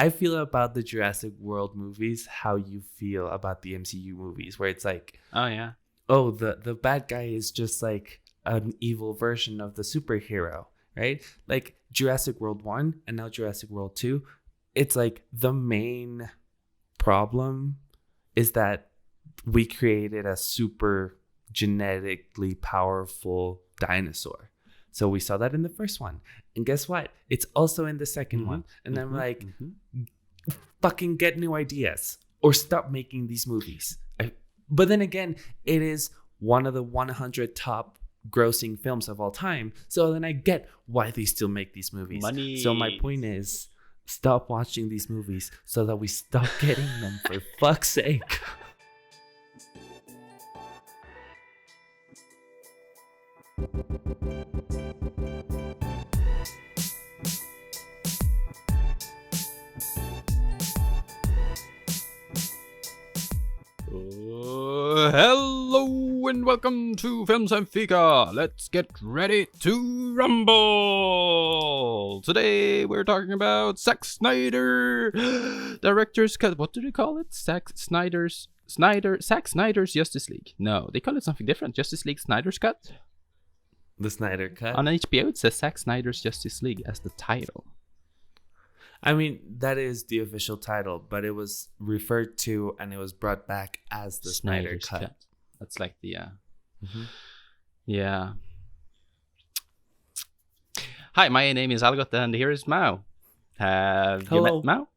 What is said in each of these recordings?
I feel about the Jurassic World movies how you feel about the MCU movies, where it's like, Oh yeah. oh, the bad guy is just like an evil version of the superhero, right? Like Jurassic World 1 and now Jurassic World 2, it's like the main problem is that we created a super genetically powerful dinosaur. So we saw that in the first one. And guess what? It's also in the second one. And I'm like, fucking get new ideas or stop making these movies. But then again, it is one of the 100 top grossing films of all time. So then I get why they still make these movies. Money. So my point is, stop watching these movies so that we stop getting them, for fuck's sake. Hello and welcome to Films and Fika. Let's get ready to rumble. Today we're talking about Zack Snyder director's cut. What do they call it? Zack Snyder's Justice League. No, they call it something different. Justice League Snyder's cut. The Snyder Cut. On HBO, it says Zack Snyder's Justice League as the title. I mean, that is the official title, but it was referred to and it was brought back as the Snyder Cut. That's like the yeah. Hi, my name is Algot and here is Mao. Have you met Mao?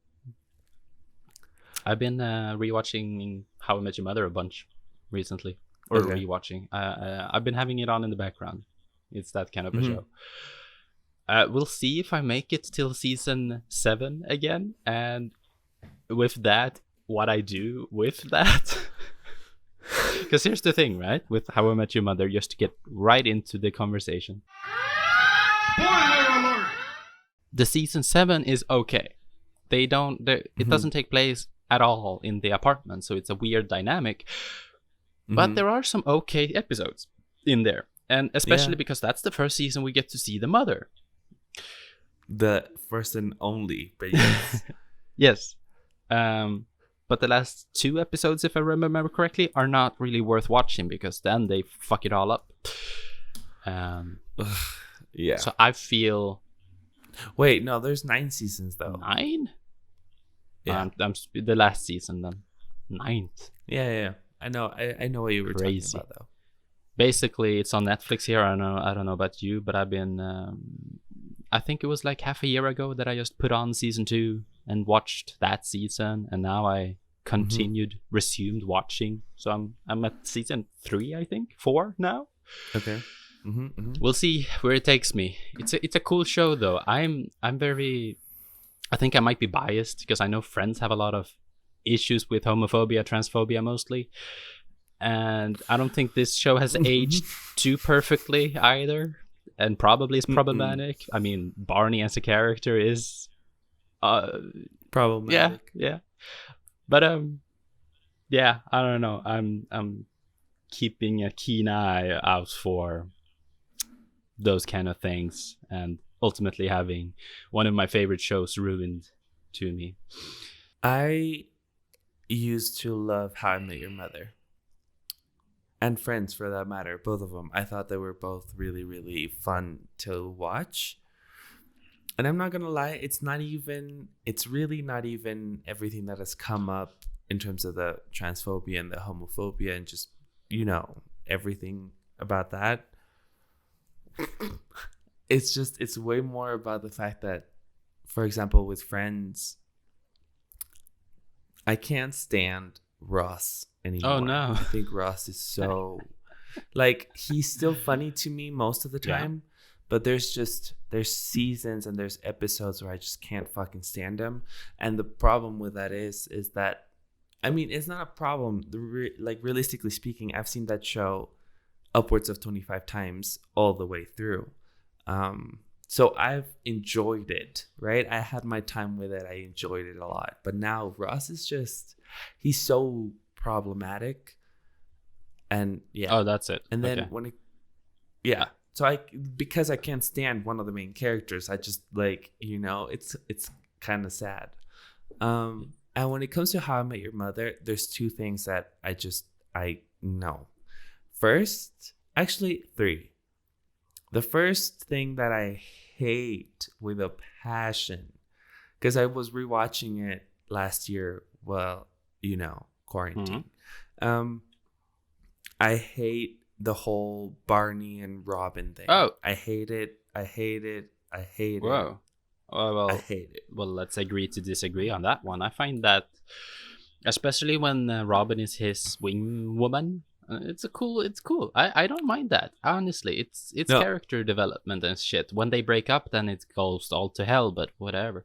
I've been rewatching How I Met Your Mother a bunch recently, or rewatching. I've been having it on in the background. It's that kind of a show. We'll see if I make it till season 7 again, and with that, what I do with that. Because here's the thing, right? With How I Met Your Mother, just to get right into the conversation. The season 7 is okay. It doesn't take place at all in the apartment, so it's a weird dynamic. But there are some okay episodes in there. And especially because that's the first season we get to see the mother. The first and only, but yes. Yes. But the last 2 episodes, if I remember correctly, are not really worth watching because then they fuck it all up. Yeah. So I feel... Wait, no, there's 9 seasons though. 9? Yeah. I'm the last season then. 9th. Yeah. I know what you were talking about though. Basically, it's on Netflix here. I don't know about you, but I've been... I think it was like half a year ago that I just put on season 2 and watched that season, and now I resumed watching. So I'm at season 3, I think, 4 now. Okay. We'll see where it takes me. It's a cool show though. I think I might be biased because I know friends have a lot of issues with homophobia, transphobia mostly. And I don't think this show has aged too perfectly either. And probably is problematic. I mean, Barney as a character is problematic. Yeah. But yeah, I don't know. I'm keeping a keen eye out for those kind of things and ultimately having one of my favorite shows ruined to me. I used to love How I Met Your Mother. And Friends, for that matter, both of them. I thought they were both really, really fun to watch. And I'm not going to lie, it's really not even everything that has come up in terms of the transphobia and the homophobia and just, everything about that. It's way more about the fact that, for example, with Friends, I can't stand Ross anymore. Oh no. I think Ross is so he's still funny to me most of the time, but there's seasons and there's episodes where I just can't fucking stand him. And the problem with that is that, I mean, it's not a problem. Realistically speaking, I've seen that show upwards of 25 times all the way through. So I've enjoyed it, right? I had my time with it. I enjoyed it a lot. But now Ross is he's so problematic. And yeah. Oh, that's it. And then so because I can't stand one of the main characters, I just it's kind of sad. And when it comes to How I Met Your Mother, there's two things that I know. First, actually three. The first thing that I hate with a passion, because I was rewatching it last year, well, quarantine. I hate the whole Barney and Robin thing. Oh. I hate it. I hate it. I hate Whoa. it. I hate it. Well, let's agree to disagree on that one. I find that, especially when Robin is his wing woman, it's cool. I don't mind that, honestly. It's No. character development and shit. When they break up, then it goes all to hell. But whatever.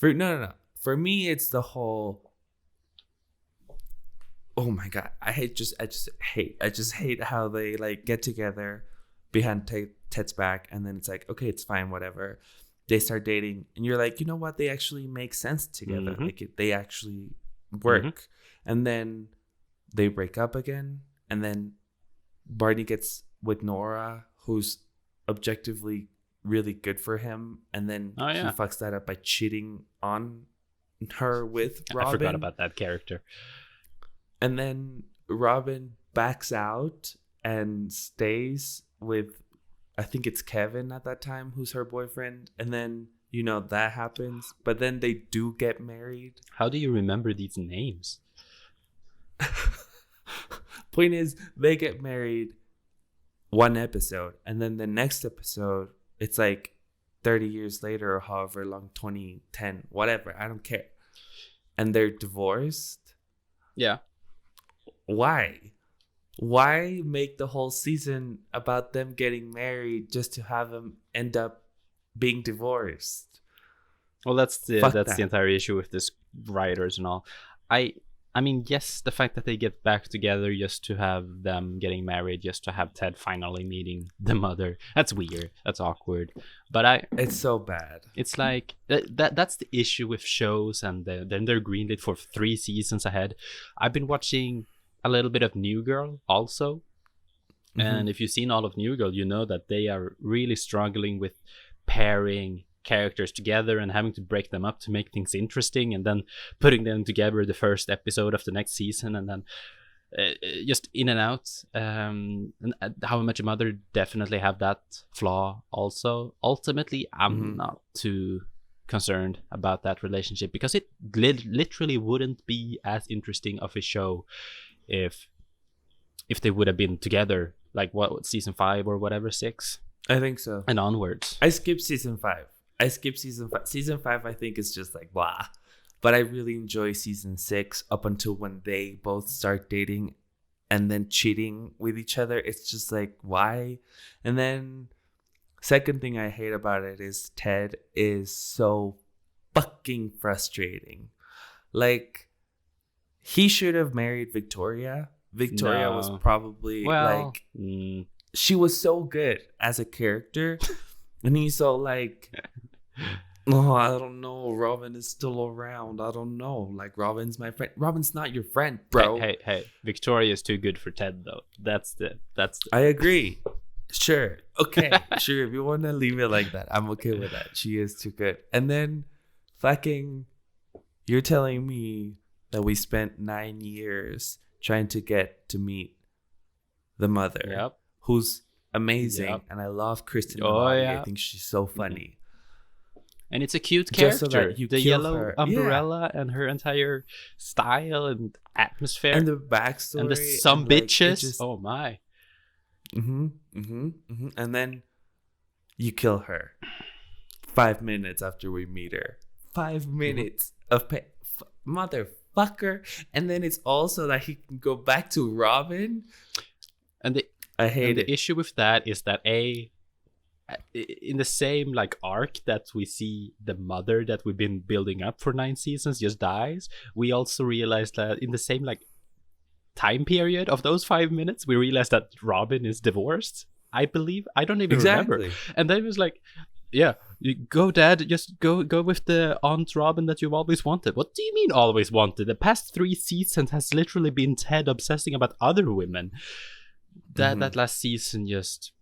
No. For me, it's the whole. Oh my god! I just hate how they like get together behind Ted's back, and then it's like, okay, it's fine, whatever. They start dating, and you're like, you know what? They actually make sense together. Like they actually work, and then they break up again, and then Barney gets with Nora, who's objectively really good for him, and then he fucks that up by cheating on her with Robin. I forgot about that character. And then Robin backs out and stays with, I think it's Kevin at that time, who's her boyfriend. And then, that happens. But then they do get married. How do you remember these names? Point is, they get married one episode. And then the next episode, it's like 30 years later or however long, 2010, whatever. I don't care. And they're divorced. Yeah. Why make the whole season about them getting married just to have them end up being divorced? Well, that's the entire issue with this writers and all. I mean, yes, the fact that they get back together just to have them getting married, just to have Ted finally meeting the mother, that's weird. That's awkward. But it's so bad. It's like that's the issue with shows, and then they're greenlit for 3 seasons ahead. I've been watching a little bit of New Girl also. And if you've seen all of New Girl, you know that they are really struggling with pairing characters together and having to break them up to make things interesting, and then putting them together the first episode of the next season, and then just in and out. And How I Met Your Mother definitely have that flaw also. Ultimately, I'm not too concerned about that relationship, because it literally wouldn't be as interesting of a show if they would have been together, like what, season 5 or whatever, 6, I think so, and onwards. I skipped season 5. Season 5 I think is just like blah, but I really enjoy season 6 up until when they both start dating and then cheating with each other. It's just like, why? And then second thing I hate about it is Ted is so fucking frustrating. Like, he should have married Victoria. Victoria was probably she was so good as a character. And he's so like, oh, I don't know. Robin is still around. I don't know. Like, Robin's my friend. Robin's not your friend, bro. Hey. Victoria is too good for Ted, though. That's the. I agree. Sure. Okay. Sure. If you want to leave it like that, I'm okay with that. She is too good. And then fucking, you're telling me that we spent 9 years trying to get to meet the mother, who's amazing, and I love Kristen. I think she's so funny, and it's a cute character. So that you the yellow umbrella and her entire style and atmosphere, and the backstory, and the some bitches. Oh my! And then you kill her 5 minutes after we meet her. 5 minutes of motherfucker, and then it's also that he can go back to Robin, and I hate it. The issue with that is that in the same like arc that we see the mother that we've been building up for 9 seasons just dies, we also realized that in the same like time period of those 5 minutes, we realized that Robin is divorced, I believe. I don't even remember. And then it was like, yeah, you go, Dad, just go with the Aunt Robin that you've always wanted. What do you mean always wanted? The past 3 seasons has literally been Ted obsessing about other women. That last season just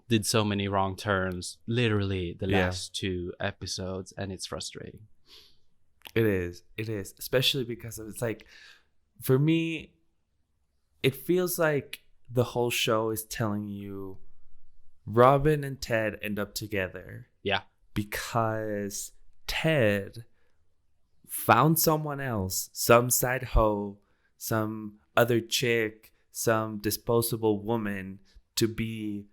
did so many wrong turns, literally the last 2 episodes, and it's frustrating. It is. It is. Especially because it's like, for me, it feels like the whole show is telling you Robin and Ted end up together. Yeah. Because Ted found someone else, some side hoe, some other chick, some disposable woman to be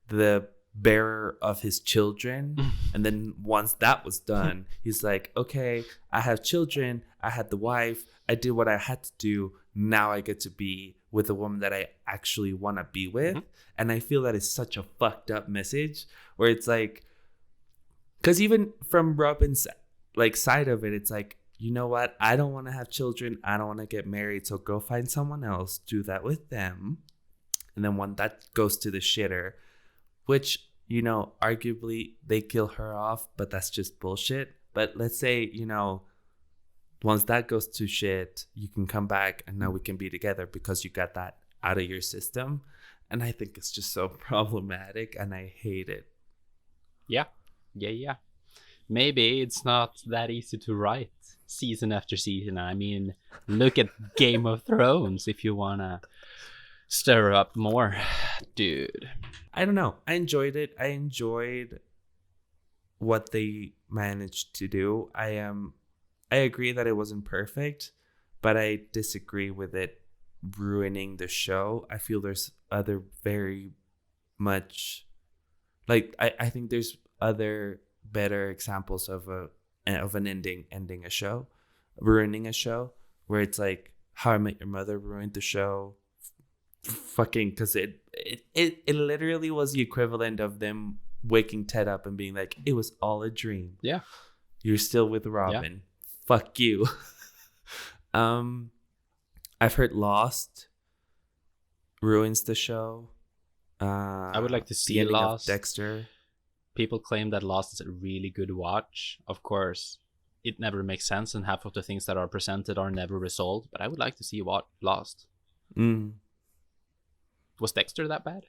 the bearer of his children. And then once that was done, he's like, okay, I have children, I had the wife, I did what I had to do, now I get to be with a woman that I actually want to be with. And I feel that is such a fucked up message, where it's like, because even from Robin's like side of it, it's like, you know what, I don't want to have children, I don't want to get married, so go find someone else, do that with them. And then when that goes to the shitter, which, you know, arguably they kill her off, but that's just bullshit. But let's say, you know, once that goes to shit, you can come back and now we can be together because you got that out of your system. And I think it's just so problematic and I hate it. Yeah. Maybe it's not that easy to write season after season. I mean, look at Game of Thrones if you want to stir up more, dude. I don't know. I enjoyed it. I enjoyed what they managed to do. I agree that it wasn't perfect, but I disagree with it ruining the show. I feel there's other very much, like, I think there's other better examples of an ending a show, ruining a show, where it's like How I Met Your Mother ruined the show. Fucking, because it literally was the equivalent of them waking Ted up and being like, it was all a dream. Yeah. You're still with Robin. Yeah. Fuck you. I've heard Lost ruins the show. I would like to see Lost. Dexter. People claim that Lost is a really good watch. Of course, it never makes sense, and half of the things that are presented are never resolved. But I would like to see what Lost. Was Dexter that bad?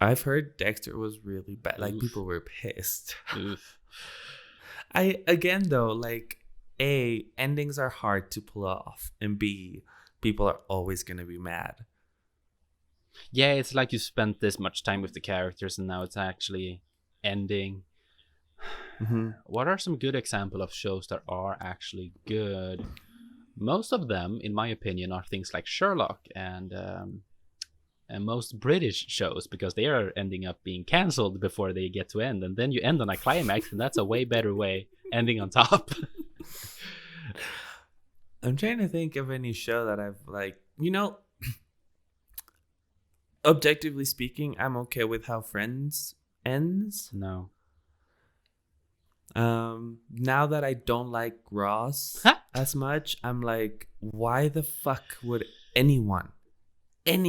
I've heard Dexter was really bad. Like, people were pissed. Again though, like, A, endings are hard to pull off, and B, people are always gonna be mad. Yeah, it's like you spent this much time with the characters and now it's actually ending. What are some good examples of shows that are actually good? Most of them, in my opinion, are things like Sherlock and most British shows, because they are ending up being cancelled before they get to end, and then you end on a climax, and that's a way better way, ending on top. I'm trying to think of any show that I've, like, you know, objectively speaking, I'm okay with how Friends ends. No. Now that I don't like Ross as much, I'm like, why the fuck would anyone in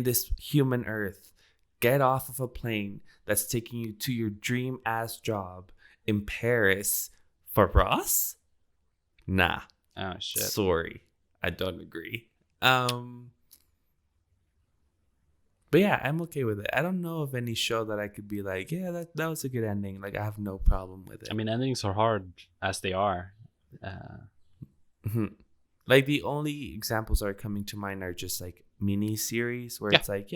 this human earth get off of a plane that's taking you to your dream ass job in Paris for Ross? Nah. Oh shit. Sorry. I don't agree. But yeah, I'm okay with it. I don't know of any show that I could be like, yeah, that was a good ending. Like, I have no problem with it. I mean, endings are hard as they are. Like, the only examples that are coming to mind are just like mini series where it's like,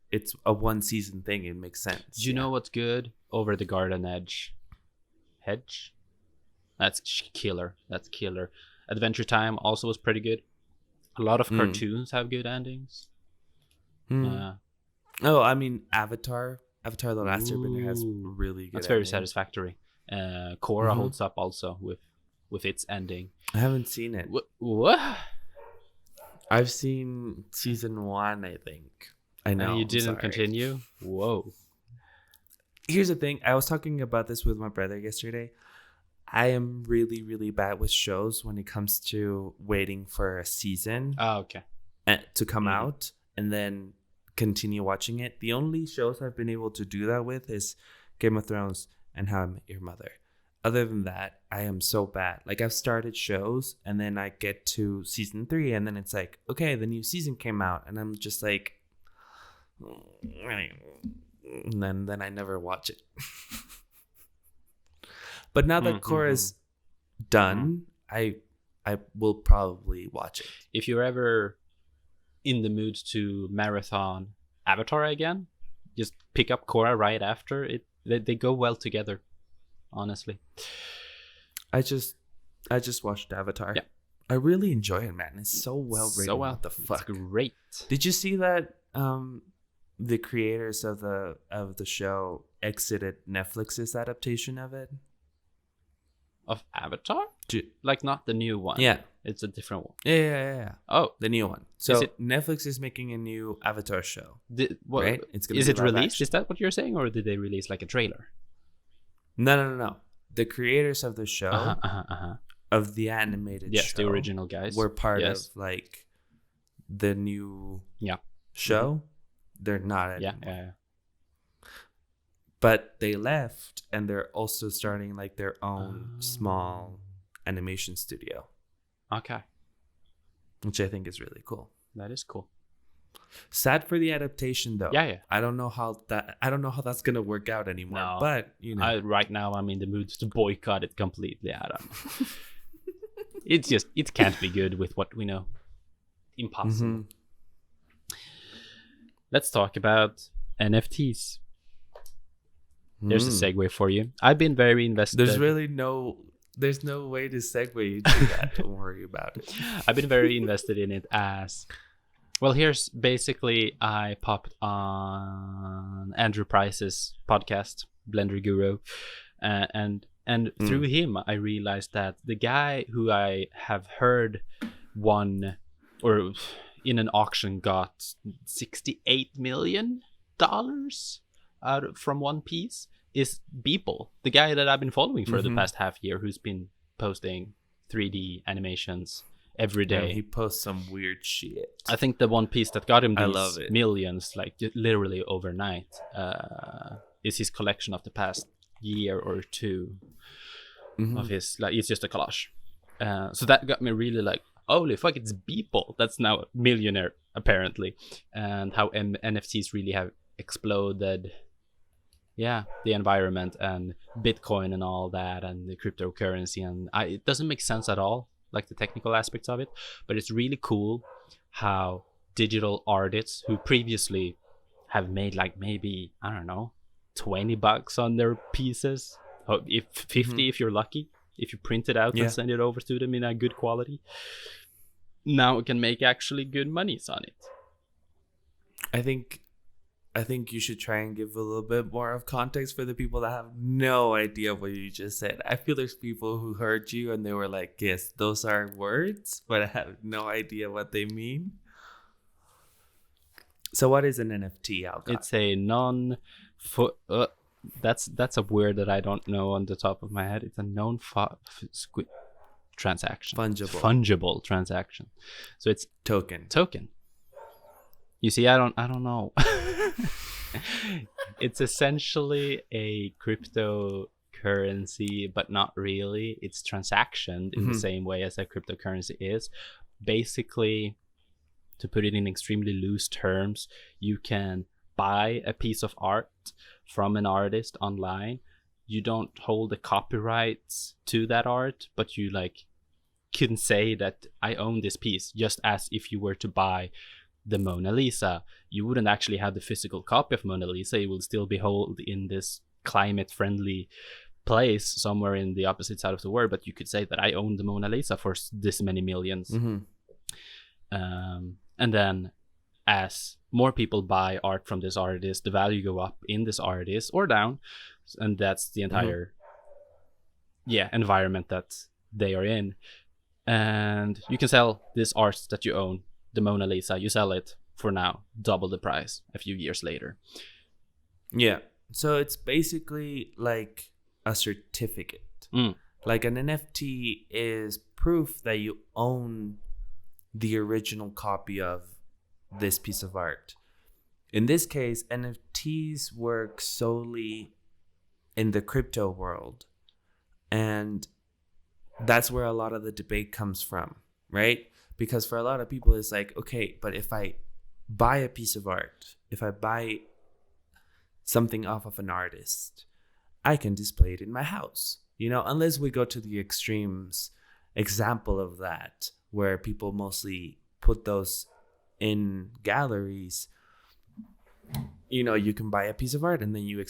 it's a 1 season thing. It makes sense. Do you know what's good? Over the Garden Hedge? That's killer. Adventure Time also was pretty good. A lot of cartoons have good endings. I mean, Avatar The Last Airbender has really good. That's very satisfactory. Korra holds up also with its ending. I haven't seen it. What? I've seen season 1, I think. I know. And you didn't continue? Whoa. Here's the thing. I was talking about this with my brother yesterday. I am really, really bad with shows when it comes to waiting for a season to come out and then continue watching it. The only shows I've been able to do that with is Game of Thrones and How I Met Your Mother. Other than that, I am so bad. Like, I've started shows and then I get to season 3 and then it's like, okay, the new season came out and I'm just like, and then I never watch it. But now that Korra's done, I will probably watch it. If you're ever in the mood to marathon Avatar again, just pick up Korra right after it. They go well together, honestly. I just watched Avatar. Yeah. I really enjoy it, man. It's so well written. So well. What the fuck? It's great. Did you see that the creators of the show exited Netflix's adaptation of it? Of Avatar? Like not the new one. Yeah. It's a different one. Yeah. Oh, the new one. So Netflix is making a new Avatar show. Right? Is it released? Is that what you're saying, or did they release like a trailer? No. The creators of the show, of the animated show, the original guys, were part of like the new show. Mm-hmm. They're not anymore. Yeah. But they left, and they're also starting like their own small animation studio. Okay. Which I think is really cool. That is cool. Sad for the adaptation, though. Yeah. I don't know how that's gonna work out anymore. No. But right now I'm in the mood to boycott it completely. I don't know. It can't be good with what we know. Impossible. Mm-hmm. Let's talk about NFTs. There's a segue for you. I've been very invested. There's no way to segue into that. Don't worry about it. I've been very invested in it as well. Here's basically, I popped on Andrew Price's podcast, Blender Guru, and through him I realized that the guy who I have heard won, or in an auction got $68 million from one piece, is Beeple, the guy that I've been following for the past half year, who's been posting 3D animations every day. Yeah, he posts some weird shit. I think the one piece that got him these millions, like literally overnight, is his collection of the past year or two of his, like, it's just a collage. So that got me really like, holy fuck, it's Beeple that's now a millionaire apparently, and how NFTs really have exploded. Yeah, the environment and Bitcoin and all that, and the cryptocurrency, and it doesn't make sense at all, like the technical aspects of it, but it's really cool how digital artists who previously have made like maybe, I don't know, $20 on their pieces, if 50 if you're lucky, if you print it out and send it over to them in a good quality, now can make actually good monies on it. I think you should try and give a little bit more of context for the people that have no idea what you just said. I feel there's people who heard you and they were like, yes, those are words, but I have no idea what they mean. So what is an NFT, Alcott? It's a that's a word that I don't know on the top of my head. It's a transaction. Fungible transaction. So it's token. You see, I don't know. It's essentially a cryptocurrency, but not really. It's transactioned in the same way as a cryptocurrency is. Basically, to put it in extremely loose terms, you can buy a piece of art from an artist online. You don't hold the copyrights to that art, but you can say that I own this piece, just as if you were to buy the Mona Lisa. You wouldn't actually have the physical copy of Mona Lisa. It will still be held in this climate friendly place somewhere in the opposite side of the world, but you could say that I own the Mona Lisa for this many millions. And then as more people buy art from this artist, the value go up in this artist or down, and that's the entire environment that they are in. And you can sell this art that you own, the Mona Lisa, you sell it for now double the price a few years later. Yeah, so it's basically like a certificate. Like an NFT is proof that you own the original copy of this piece of art. In this case, NFTs work solely in the crypto world, and that's where a lot of the debate comes from, right? Because for a lot of people, it's like, okay, but if I buy a piece of art, if I buy something off of an artist, I can display it in my house. unless we go to the extremes example of that, where people mostly put those in galleries. You can buy a piece of art and then you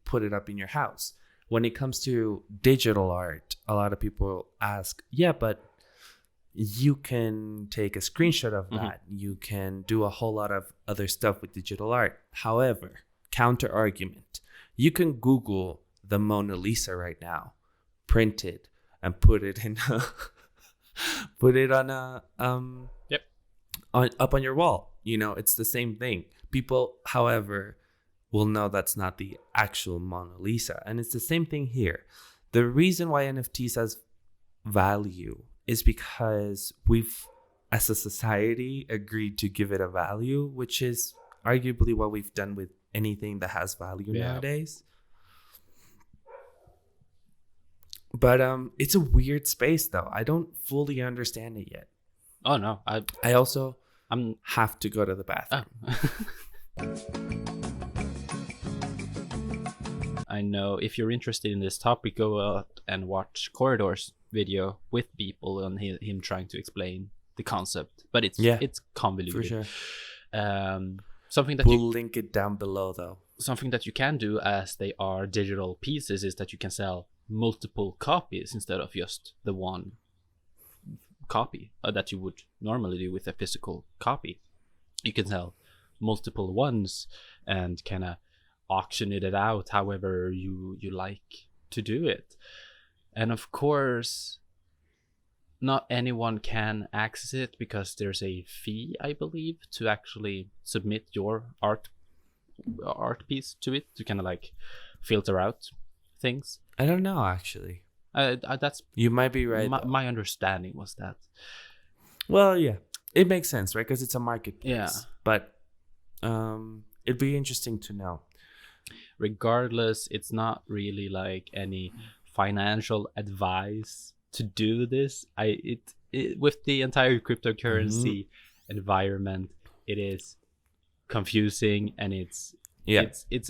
put it up in your house. When it comes to digital art, a lot of people ask, yeah, but you can take a screenshot of that. You can do a whole lot of other stuff with digital art. However, counter argument, you can Google the Mona Lisa right now, print it, and put it in put it on a up on your wall. It's the same thing. People, however, will know that's not the actual Mona Lisa. And it's the same thing here. The reason why NFTs has value is because we've, as a society, agreed to give it a value, which is arguably what we've done with anything that has value nowadays. But it's a weird space, though. I don't fully understand it yet. Oh, no. I have to go to the bathroom. I know if you're interested in this topic, go out and watch Corridor's video with people and him trying to explain the concept. But it's convoluted. For sure. Something that we'll link it down below, though. Something that you can do, as they are digital pieces, is that you can sell multiple copies instead of just the one copy that you would normally do with a physical copy. You can sell multiple ones and kind of auction it out however you like to do it. And of course, not anyone can access it because there's a fee, I believe, to actually submit your art piece to it, to kind of like filter out things. I don't know, actually. That's you might be right. My understanding was that. Well, yeah, it makes sense, right? Because it's a marketplace. Yeah. But it'd be interesting to know. Regardless, it's not really like any financial advice to do this. With the entire cryptocurrency environment, it is confusing, and it's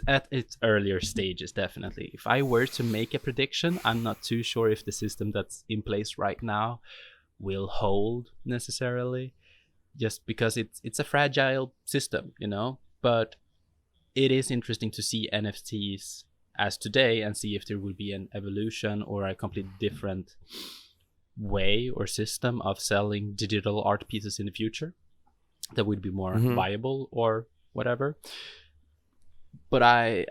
at its earlier stages, definitely. If I were to make a prediction, I'm not too sure if the system that's in place right now will hold necessarily, just because it's a fragile system, but it is interesting to see NFTs as today and see if there will be an evolution or a completely different way or system of selling digital art pieces in the future that would be more viable or whatever. But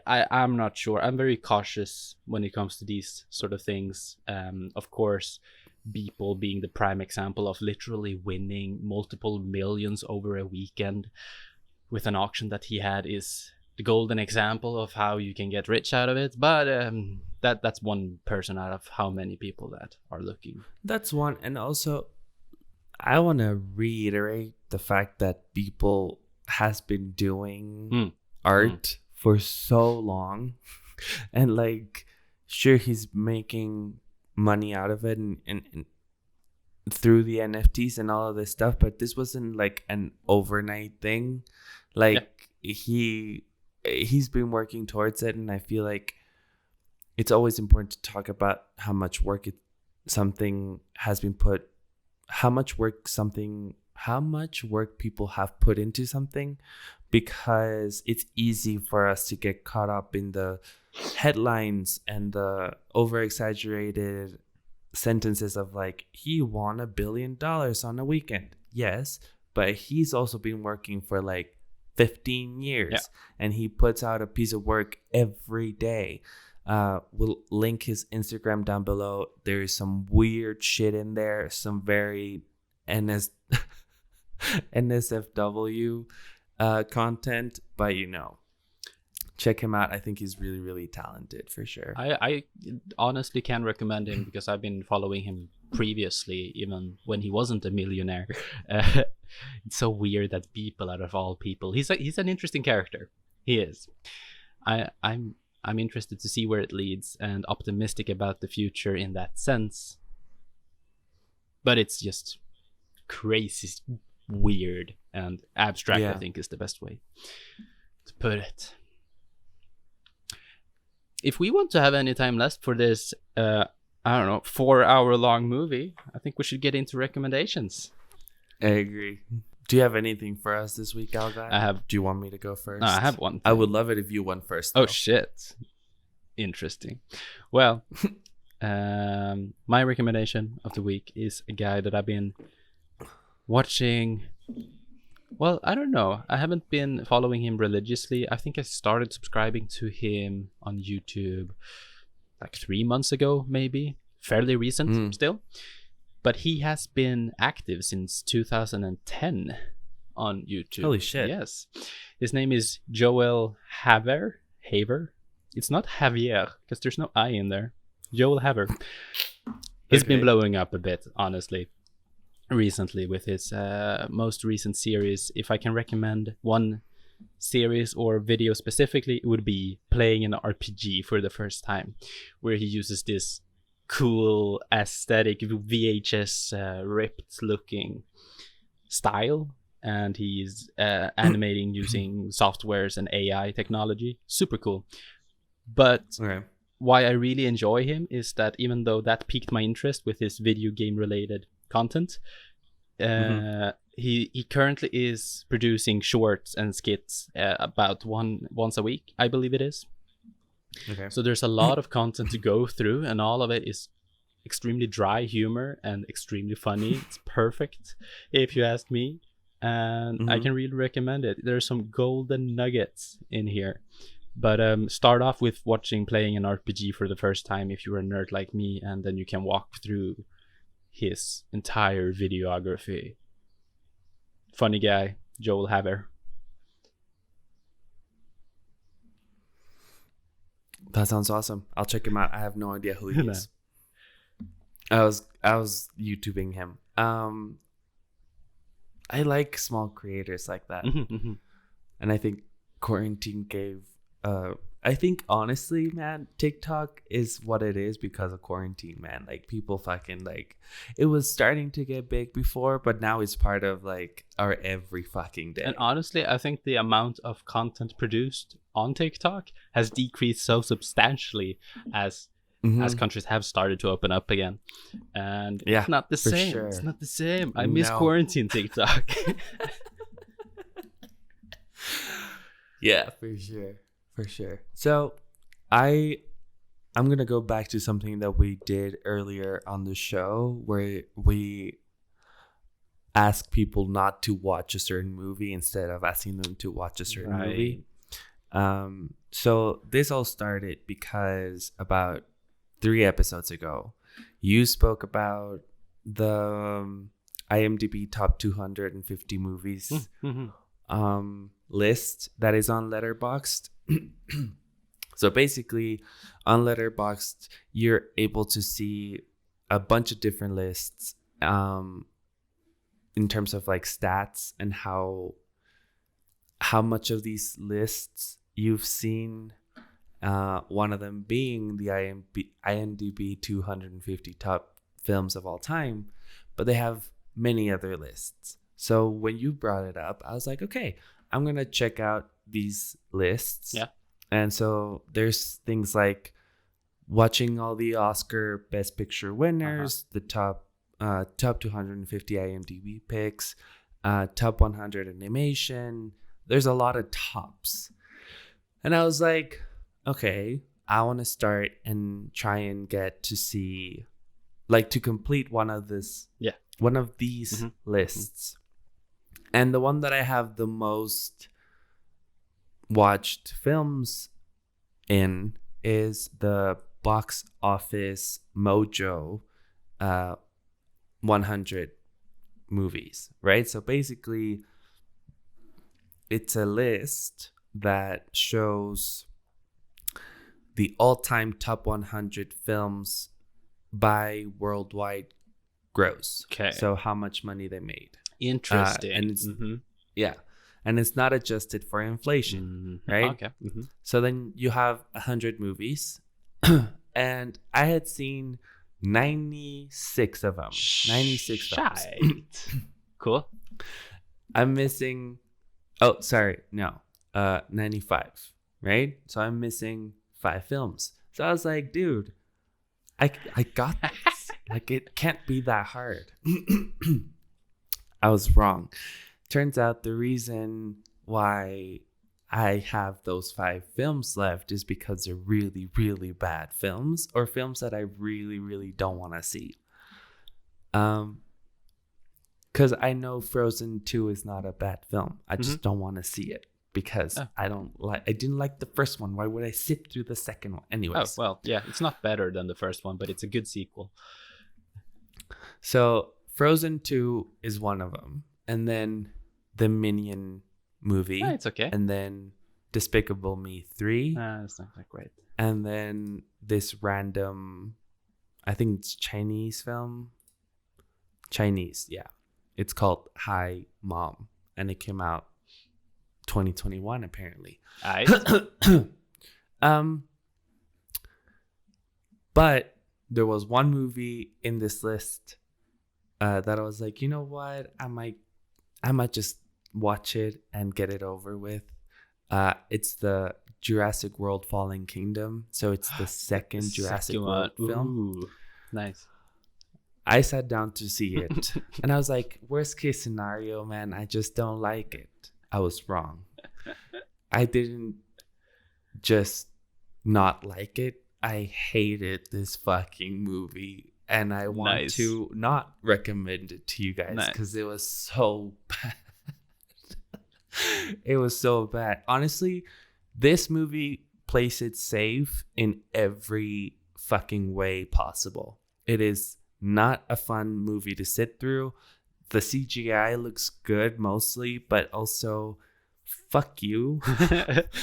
I'm not sure. I'm very cautious when it comes to these sort of things. Of course, Beeple being the prime example of literally winning multiple millions over a weekend with an auction that he had is the golden example of how you can get rich out of it. But that's one person out of how many people that are looking. That's one. And also, I want to reiterate the fact that Beeple has been doing art for so long, and sure, he's making money out of it and through the NFTs and all of this stuff, but this wasn't like an overnight thing. He's been working towards it, and I feel like it's always important to talk about how much work something has been put, how much work people have put into something, because it's easy for us to get caught up in the headlines and the over-exaggerated sentences of he won $1 billion on a weekend. Yes, but he's also been working for 15 years, and he puts out a piece of work every day. We'll link his Instagram down below. There's some weird shit in there, some very NSFW content, but check him out. I think he's really, really talented for sure. I honestly can recommend him because I've been following him previously, even when he wasn't a millionaire. It's so weird that Beeple, out of all people, he's an interesting character. He is. I'm interested to see where it leads, and optimistic about the future in that sense. But it's just crazy, weird, and abstract. I think is the best way to put it. if we want to have any time left for this, I don't know, 4-hour long movie, I think we should get into recommendations. I agree. Do you have anything for us this week, Alga? I have. Do you want me to go first? I have one thing. I would love it if you went first. Oh, shit. Interesting. Well, my recommendation of the week is a guy that I've been watching. Well, I don't know. I haven't been following him religiously. I think I started subscribing to him on YouTube like 3 months ago, maybe. Fairly recent still. But he has been active since 2010 on YouTube. Holy shit. Yes. His name is Joel Haver. It's not Javier, because there's no I in there. Joel Haver. He's been blowing up a bit, honestly, recently with his most recent series. If I can recommend one series or video specifically, it would be playing an RPG for the first time, where he uses this cool aesthetic VHS ripped looking style, and he's animating using softwares and AI technology. Super cool. But why I really enjoy him is that even though that piqued my interest with his video game related content, he currently is producing shorts and skits about once a week, I believe it is. So there's a lot of content to go through, and all of it is extremely dry humor and extremely funny. It's perfect, if you ask me, and I can really recommend it. There's some golden nuggets in here. But start off with playing an RPG for the first time if you're a nerd like me, and then you can walk through his entire videography. Funny guy, Joel Haver. That sounds awesome. I'll check him out. I have no idea who he is. I was YouTubing him. I like small creators like that. And I think quarantine gave I think honestly, man, TikTok is what it is because of quarantine, man. Like people fucking like, it was starting to get big before, but now it's part of like our every fucking day. And honestly, I think the amount of content produced on TikTok has decreased so substantially as countries have started to open up again. And it's not the same. Sure. It's not the same. I miss quarantine TikTok. Yeah, for sure. For sure. So I'm going to go back to something that we did earlier on the show where we ask people not to watch a certain movie instead of asking them to watch a certain movie. So this all started because about 3 episodes ago, you spoke about the IMDb top 250 movies list that is on Letterboxd. So basically on Letterboxd you're able to see a bunch of different lists in terms of like stats and how much of these lists you've seen, one of them being the IMDb 250 top films of all time, but they have many other lists. So when you brought it up, I was like, okay, I'm gonna check out these lists. Yeah. And so there's things like watching all the Oscar Best Picture winners, the top 250 IMDb picks, top 100 animation. There's a lot of tops. And I was like, okay, I want to start and try and get to see, like, to complete one of these lists. And the one that I have the most watched films in is the Box Office Mojo 100 movies, right? So basically, it's a list that shows the all-time top 100 films by worldwide gross. Okay. So how much money they made. Interesting. And it's and it's not adjusted for inflation, right? Okay. So then you have 100 movies, and I had seen 96 of them. 96 films. Cool. I'm missing. Oh, sorry, no. 95, right? So I'm missing 5 films. So I was like, dude, I got this. Like, it can't be that hard. I was wrong. Turns out the reason why I have those 5 films left is because they're really, really bad films, or films that I really, really don't want to see. Because I know Frozen 2 is not a bad film. I just don't want to see it because I didn't like the first one. Why would I sit through the second one? Anyways. Oh, well, yeah, it's not better than the first one, but it's a good sequel. So Frozen 2 is one of them. And then the Minion movie. It's okay. And then Despicable Me 3. It's not that great. And then this random, I think it's Chinese film. Chinese, yeah. It's called Hi Mom. And it came out 2021 apparently. But there was one movie in this list that I was like, you know what? I might just watch it and get it over with. It's the Jurassic World Fallen Kingdom. So it's the second Jurassic World film. Ooh, nice. I sat down to see it and I was like, worst case scenario, man, I just don't like it. I was wrong. I didn't just not like it. I hated this fucking movie and I want to not recommend it to you guys because it was so bad. It was so bad. Honestly, this movie plays it safe in every fucking way possible. It is not a fun movie to sit through. The CGI looks good mostly, but also fuck you.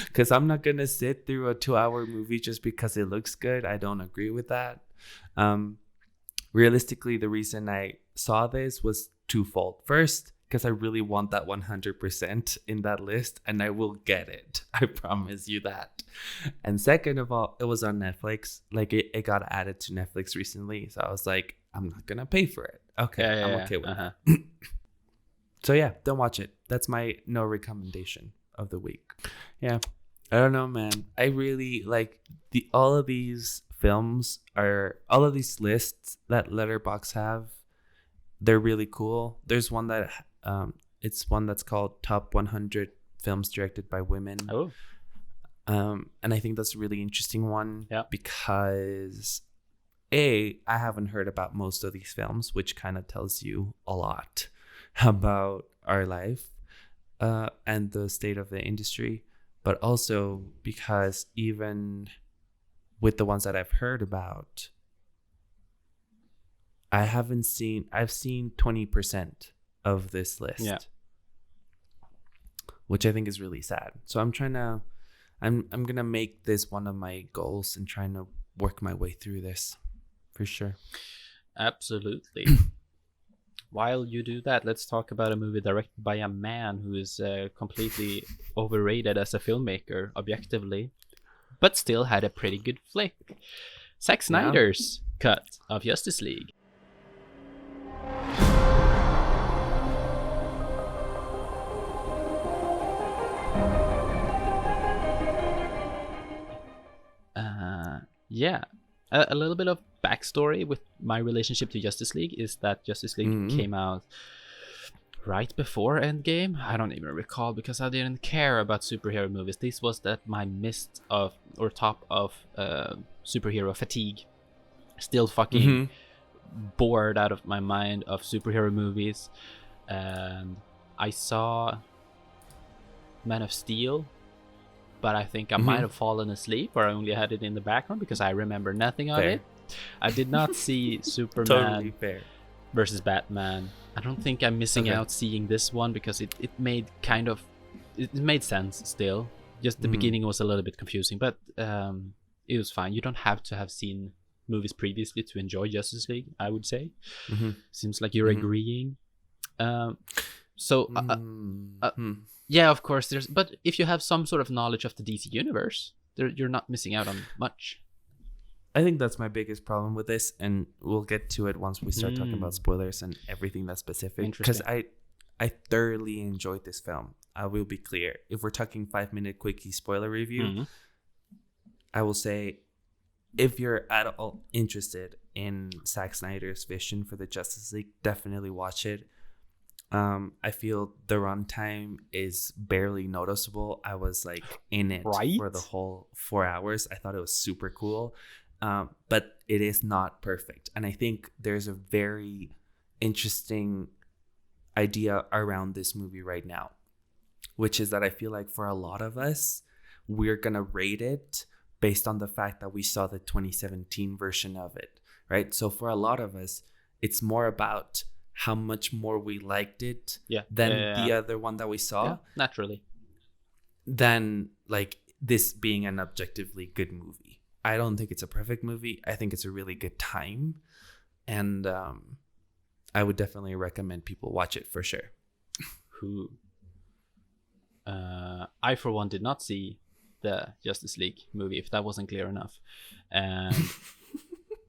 Because I'm not going to sit through a 2-hour movie just because it looks good. I don't agree with that. Realistically, the reason I saw this was twofold. First, because I really want that 100% in that list and I will get it. I promise you that. And second of all, it was on Netflix. Like it got added to Netflix recently. So I was like, I'm not going to pay for it. Okay, I'm okay with that. So yeah, don't watch it. That's my no recommendation of the week. Yeah, I don't know, man. I really like all of these lists that Letterboxd have. They're really cool. There's one that it's one that's called Top 100 Films Directed by Women. Oh. And I think that's a really interesting one because I haven't heard about most of these films, which kind of tells you a lot about our life and the state of the industry, but also because even with the ones that I've heard about, I've seen 20% of this list, which I think is really sad. So I'm gonna make this one of my goals and trying to work my way through this for sure. Absolutely. While you do that, let's talk about a movie directed by a man who is completely overrated as a filmmaker, objectively, but still had a pretty good flick. Zack Snyder's cut of Justice League. A little bit of backstory with my relationship to Justice League is that Justice League came out right before Endgame. I don't even recall because I didn't care about superhero movies. This was my top of superhero fatigue. Still fucking bored out of my mind of superhero movies. And I saw Man of Steel, but I think I might have fallen asleep or I only had it in the background because I remember nothing of it. I did not see Superman versus Batman. I don't think I'm missing out seeing this one because it made sense still. Just the beginning was a little bit confusing, but it was fine. You don't have to have seen movies previously to enjoy Justice League, I would say. Seems like you're agreeing. Yeah, of course. But if you have some sort of knowledge of the DC universe, you're not missing out on much. I think that's my biggest problem with this, and we'll get to it once we start talking about spoilers and everything that's specific. Because I thoroughly enjoyed this film. I will be clear. If we're talking 5-minute quickie spoiler review, I will say, if you're at all interested in Zack Snyder's vision for the Justice League, definitely watch it. I feel the runtime is barely noticeable. I was like in it for the whole 4 hours. I thought it was super cool, but it is not perfect. And I think there's a very interesting idea around this movie right now, which is that I feel like for a lot of us, we're gonna rate it based on the fact that we saw the 2017 version of it, right? So for a lot of us, it's more about how much more we liked it than the other one that we saw. Naturally. Than like this being an objectively good movie. I don't think it's a perfect movie. I think it's a really good time. And I would definitely recommend people watch it for sure. I, for one, did not see the Justice League movie, if that wasn't clear enough. And,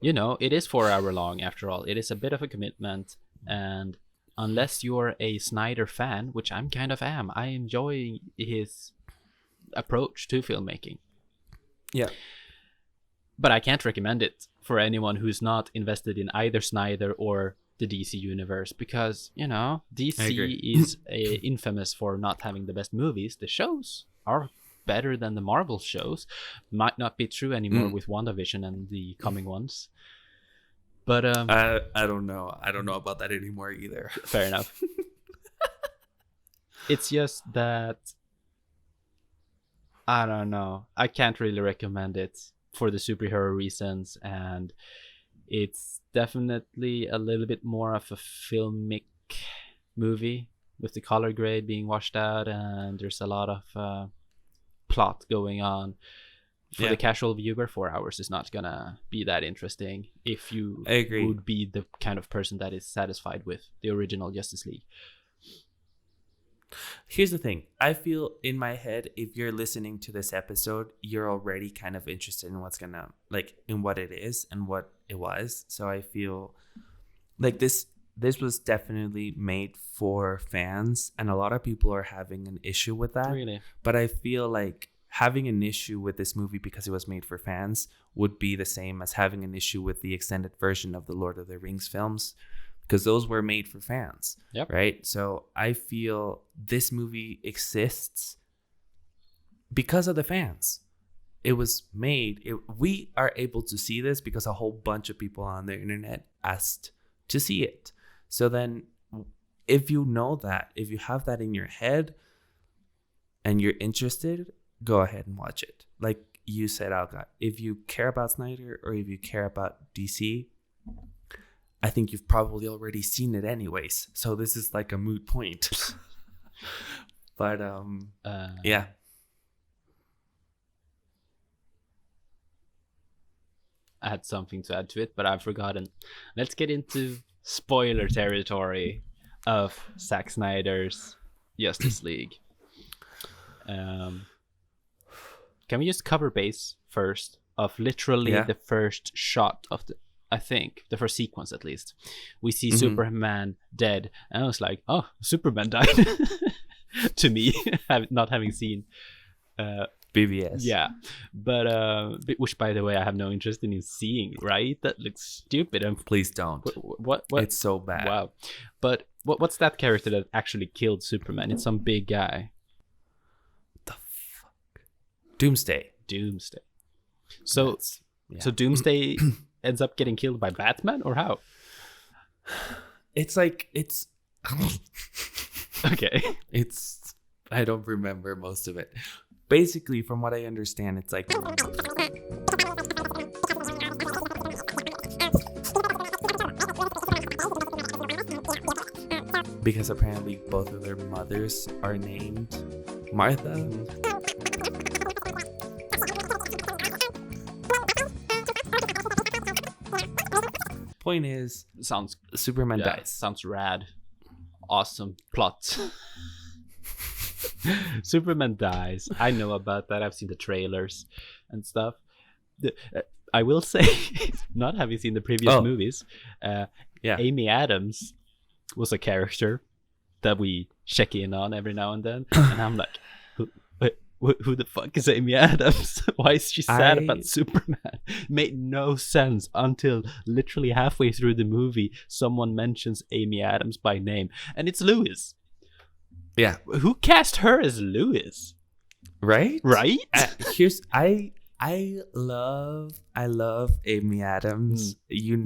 it is 4 hour long after all. It is a bit of a commitment. And unless you're a Snyder fan, which I'm kind of am, I enjoy his approach to filmmaking. Yeah. But I can't recommend it for anyone who's not invested in either Snyder or the DC universe, because, DC is infamous for not having the best movies. The shows are better than the Marvel shows. Might not be true anymore with WandaVision and the coming ones. But I don't know. I don't know about that anymore either. Fair enough. It's just that I don't know. I can't really recommend it for the superhero reasons, and it's definitely a little bit more of a filmic movie with the color grade being washed out, and there's a lot of plot going on. For the casual viewer, 4 hours is not gonna be that interesting if you would be the kind of person that is satisfied with the original Justice League. Here's the thing. I feel in my head, if you're listening to this episode, you're already kind of interested in what's gonna, like, in what it is and what it was. So I feel like this was definitely made for fans, and a lot of people are having an issue with that. Really? But I feel like having an issue with this movie because it was made for fans would be the same as having an issue with the extended version of the Lord of the Rings films, because those were made for fans. Yep. Right? So I feel this movie exists because of the fans. It was made. We are able to see this because a whole bunch of people on the internet asked to see it. So then if you know that, if you have that in your head and you're interested, go ahead and watch it. Like you said, Alka, if you care about Snyder or if you care about DC, I think you've probably already seen it anyways. So this is like a moot point. But yeah. I had something to add to it, but I've forgotten. Let's get into spoiler territory of Zack Snyder's Justice League. Can we just cover base first of literally the first shot of the first sequence at least? We see Superman dead, and I was like, oh, Superman died. To me, not having seen BVS. Yeah, but which, by the way, I have no interest in seeing, right? That looks stupid. And please don't. What? It's so bad. Wow. But what's that character that actually killed Superman? It's some big guy. Doomsday. So Doomsday ends up getting killed by Batman, or how? It's okay. I don't remember most of it. Basically, from what I understand, it's like because apparently both of their mothers are named Martha. Point is, Superman dies. Sounds rad. Awesome plot. Superman dies. I know about that. I've seen the trailers and stuff. I will say, not having seen the previous movies, Amy Adams was a character that we check in on every now and then, and I'm like, who the fuck is Amy Adams? Why is she sad about Superman? Made no sense until literally halfway through the movie, someone mentions Amy Adams by name, and it's Lewis. Yeah. Who cast her as Lewis? Right? Right? I love Amy Adams. You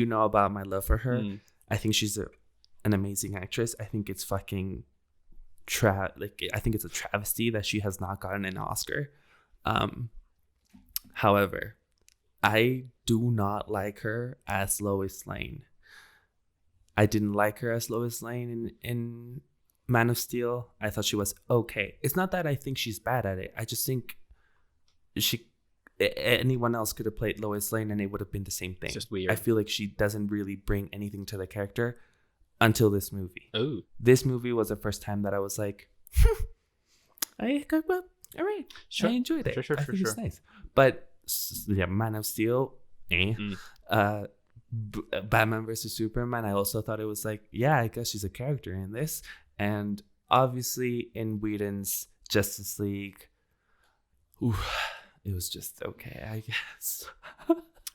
know about my love for her. I think she's an amazing actress. I think it's fucking I think it's a travesty that she has not gotten an Oscar. However, I do not like her as Lois Lane. I didn't like her as Lois Lane in Man of Steel. I thought she was okay. It's not that I think she's bad at it. I just think anyone else could have played Lois Lane and it would have been the same thing. It's just weird. I feel like she doesn't really bring anything to the character until this movie. Oh, this movie was the first time that I was like, all right, sure. I enjoyed it. I think it's nice. But yeah, Man of Steel, Batman versus Superman, I also thought it was like, yeah, I guess she's a character in this. And obviously in Whedon's Justice League, it was just okay, I guess.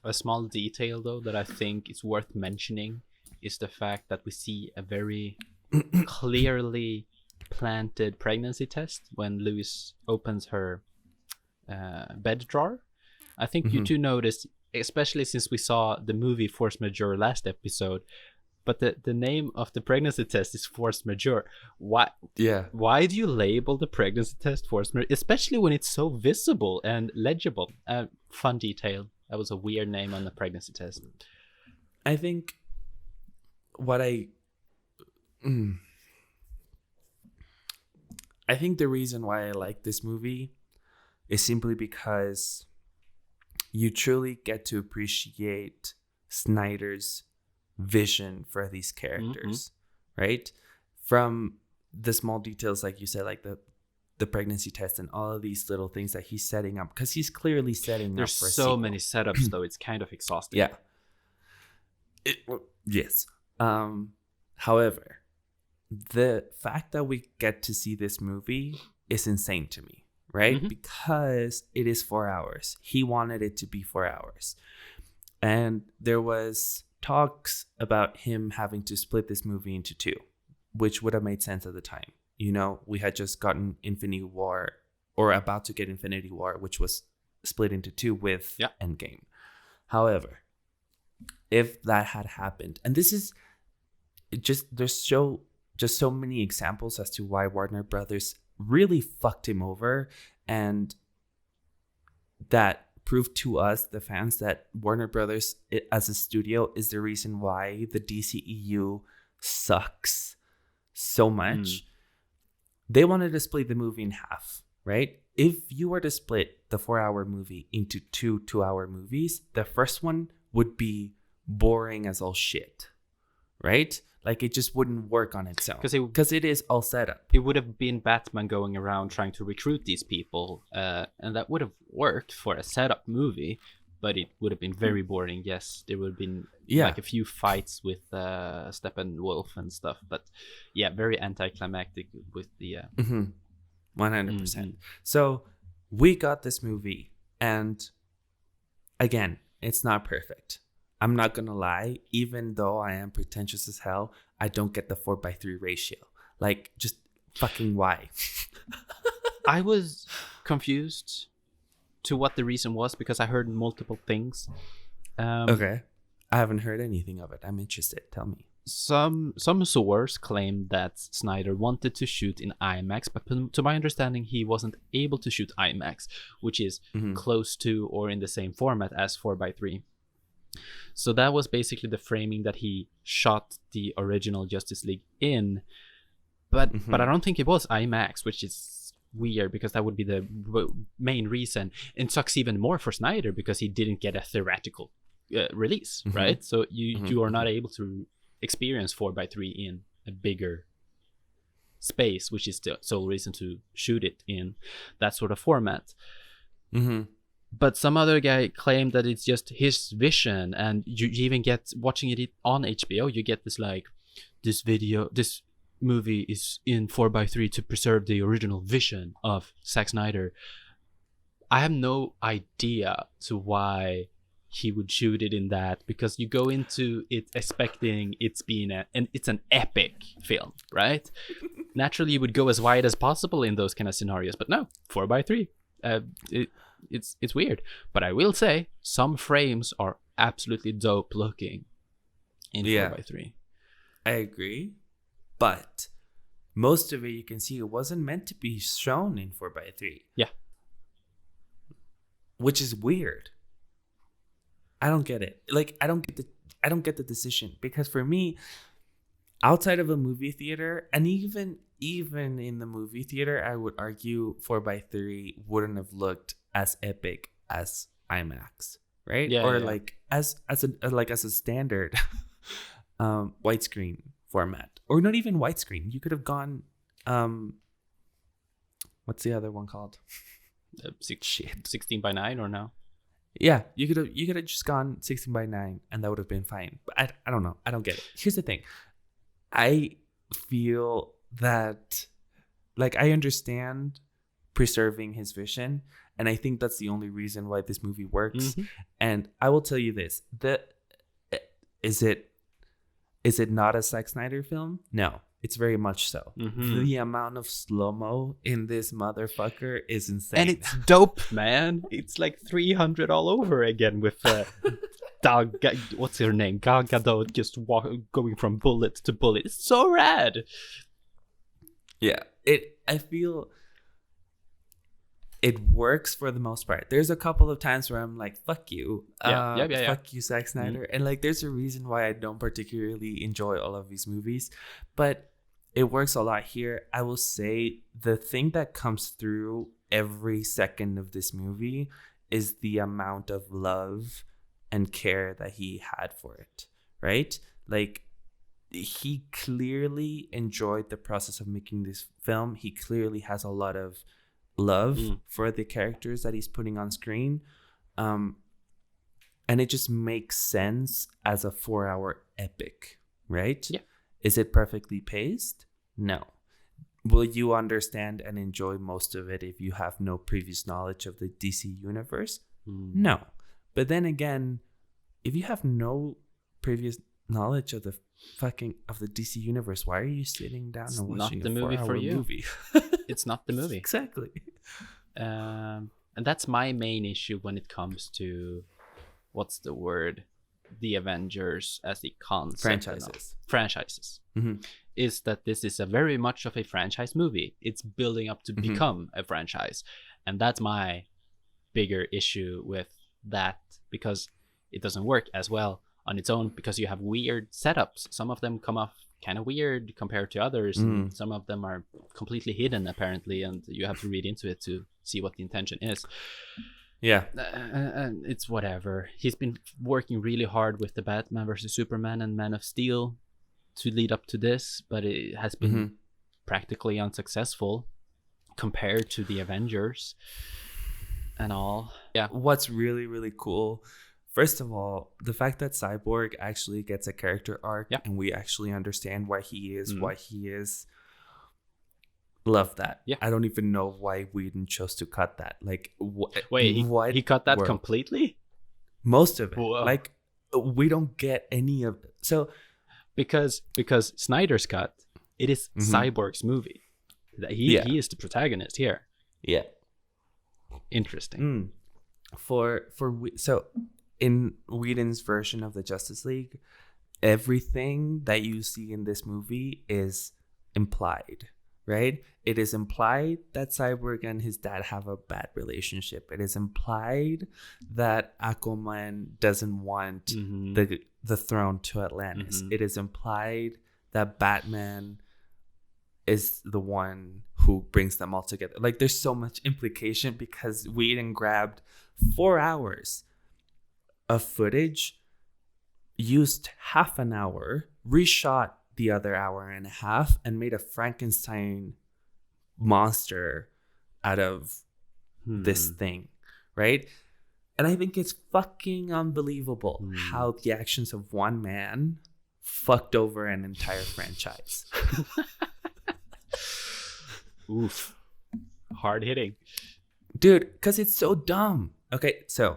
A small detail though that I think is worth mentioning is the fact that we see a very clearly planted pregnancy test when Lois opens her bed drawer. I think you two noticed, especially since we saw the movie Force Majeure last episode, but the name of the pregnancy test is Force Majeure. Why do you label the pregnancy test Force Majeure, especially when it's so visible and legible? Fun detail. That was a weird name on the pregnancy test. I think I think the reason why I like this movie is simply because you truly get to appreciate Snyder's vision for these characters, right? From the small details, like you said, like the pregnancy test and all of these little things that he's setting up, because he's clearly setting up for a so sequel. many setups, though. It's kind of exhausting. Yeah. Yes. However, the fact that we get to see this movie is insane to me, right? Because it is 4 hours. He wanted it to be 4 hours. And there was talks about him having to split this movie into two, which would have made sense at the time. You know, we had just gotten Infinity War, or about to get Infinity War, which was split into two with Endgame. However, if that had happened, and this is there's so many examples as to why Warner Brothers really fucked him over, and that proved to us, the fans, that Warner Brothers as a studio is the reason why the DCEU sucks so much. They wanted to split the movie in half, right? If you were to split the 4 hour movie into 2 2-hour movies, the first one would be boring as all shit, right? Like, it just wouldn't work on its own because it is all set up. It would have been Batman going around trying to recruit these people, and that would have worked for a setup movie, but it would have been very boring. Yes, there would have been like a few fights with Steppenwolf and stuff, but yeah, very anticlimactic with the 100%. So we got this movie, and again, it's not perfect. I'm not gonna lie, even though I am pretentious as hell, I don't get the 4:3 ratio. Like, just fucking why? I was confused to what the reason was because I heard multiple things. Okay. I haven't heard anything of it. I'm interested. Tell me. Some source claimed that Snyder wanted to shoot in IMAX, but to my understanding, he wasn't able to shoot IMAX, which is close to or in the same format as 4:3. So that was basically the framing that he shot the original Justice League in, but I don't think it was IMAX, which is weird because that would be the main reason. And sucks even more for Snyder because he didn't get a theoretical release, right? So you are not able to experience 4:3 in a bigger space, which is the sole reason to shoot it in that sort of format. But some other guy claimed that it's just his vision, and you even get watching it on HBO, you get this like this movie is in 4:3 to preserve the original vision of Zack Snyder, I have no idea to why he would shoot it in that, because you go into it expecting it's being it's an epic film, right? Naturally, you would go as wide as possible in those kind of scenarios, but no, 4:3. It's weird, but I will say some frames are absolutely dope looking in 4:3. I agree, but most of it you can see it wasn't meant to be shown in 4:3. Yeah, which is weird. I don't get it. Like, I don't get the decision, because for me, outside of a movie theater, and even in the movie theater, I would argue 4:3 wouldn't have looked as epic as IMAX, right? Yeah, or yeah. like as a standard widescreen format, or not even widescreen. You could have gone what's the other one called? 16:9 or no? Yeah, you could have just gone 16:9 and that would have been fine. But I don't know. I don't get it. Here's the thing. I feel that, like, I understand preserving his vision, and I think that's the only reason why this movie works. Mm-hmm. And I will tell you this: is it not a Zack Snyder film? No, it's very much so. Mm-hmm. The amount of slow-mo in this motherfucker is insane. And it's dope, man. It's like 300 all over again with what's her name? Gal Gadot just going from bullet to bullet. It's so rad. Yeah, I feel it works for the most part. There's a couple of times where I'm like, fuck you. Fuck you, Zack Snyder. Mm-hmm. And like, there's a reason why I don't particularly enjoy all of these movies, but it works a lot here. I will say the thing that comes through every second of this movie is the amount of love and care that he had for it, right? Like, he clearly enjoyed the process of making this film. He clearly has a lot of love for the characters that he's putting on screen. And it just makes sense as a 4-hour epic, right? Yeah. Is it perfectly paced? No. Will you understand and enjoy most of it if you have no previous knowledge of the DC universe? No. But then again, if you have no previous knowledge of the DC universe, why are you sitting down and watching a 4-hour movie? It's not the movie. Exactly. And that's my main issue when it comes to, what's the word? The Avengers as a concept. Franchises. Mm-hmm. Is that this is a very much of a franchise movie. It's building up to become a franchise. And that's my bigger issue with that, because it doesn't work as well on its own, because you have weird setups. Some of them come off kind of weird compared to others. And some of them are completely hidden, apparently, and you have to read into it to see what the intention is. Yeah. And it's whatever. He's been working really hard with the Batman versus Superman and Man of Steel to lead up to this, but it has been practically unsuccessful compared to the Avengers and all. Yeah. What's really, really cool, first of all, the fact that Cyborg actually gets a character arc and we actually understand why he is. Love that. Yeah. I don't even know why Whedon chose to cut that. Like, he cut that completely? Most of it. Whoa. Like, we don't get any of it. So, because Snyder's cut, it is Cyborg's movie. He is the protagonist here. Yeah. Interesting. So in Whedon's version of the Justice League, everything that you see in this movie is implied. Right? It is implied that Cyborg and his dad have a bad relationship. It is implied that Aquaman doesn't want the throne to Atlantis. It is implied that Batman is the one who brings them all together. Like, there's so much implication because Whedon grabbed 4 hours of footage, used half an hour, reshot the other hour and a half, and made a Frankenstein monster out of this thing, right? And I think it's fucking unbelievable how the actions of one man fucked over an entire franchise. Oof. Hard hitting. Dude, because it's so dumb. Okay. All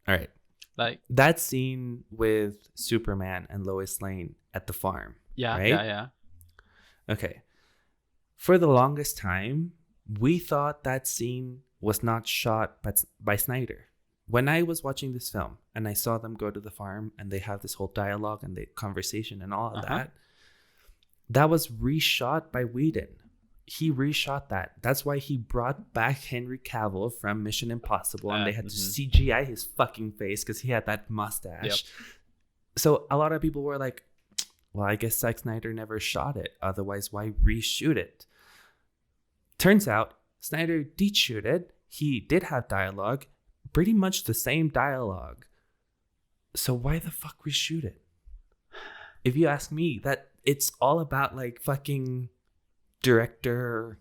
right. Like, that scene with Superman and Lois Lane at the farm. yeah, right? yeah. Okay. For the longest time, we thought that scene was not shot by Snyder. When I was watching this film and I saw them go to the farm and they have this whole dialogue and the conversation and all of that was reshot by Whedon. He reshot that. That's why he brought back Henry Cavill from Mission Impossible and they had to CGI his fucking face because he had that mustache. Yep. So a lot of people were like, well, I guess Zack Snyder never shot it. Otherwise, why reshoot it? Turns out, Snyder did shoot it. He did have dialogue, pretty much the same dialogue. So why the fuck reshoot it? If you ask me, that it's all about like fucking director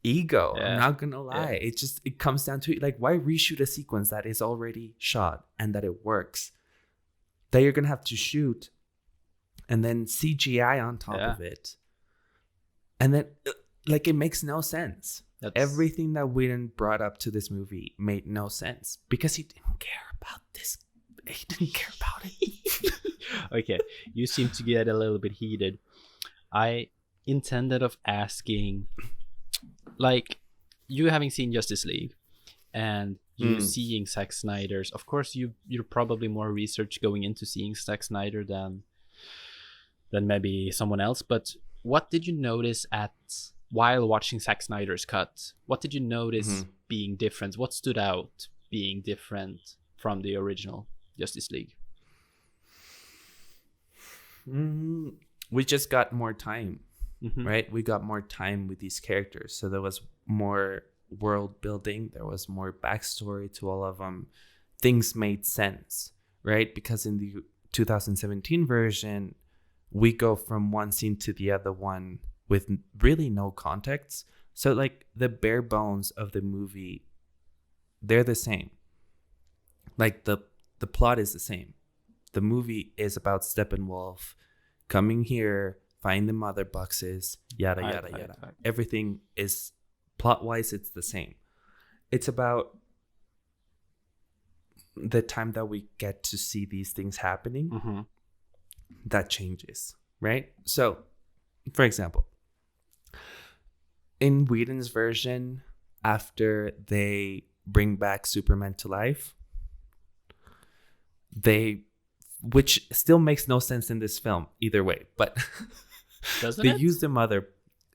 ego. Yeah. I'm not gonna lie. Yeah. It comes down to like, why reshoot a sequence that is already shot and that it works? That you're gonna have to shoot and then CGI on top of it. And then like it makes no sense. Everything that Whedon brought up to this movie made no sense because he didn't care about this. He didn't care about it. Okay, you seem to get a little bit heated. I intended of asking, like, you having seen Justice League and you seeing Zack Snyder's, of course you're probably more research going into seeing Zack Snyder than maybe someone else, but what did you notice while watching Zack Snyder's cut? What did you notice being different? What stood out being different from the original Justice League? We just got more time, right? We got more time with these characters. So there was more world building. There was more backstory to all of them. Things made sense, right? Because in the 2017 version, we go from one scene to the other one with really no context. So like the bare bones of the movie, they're the same. Like the plot is the same. The movie is about Steppenwolf coming here, find the mother boxes, yada, yada, yada. Everything is plot-wise, it's the same. It's about the time that we get to see these things happening. That changes, right? So, for example, in Whedon's version, after they bring back Superman to life, which still makes no sense in this film either way, but they use the mother.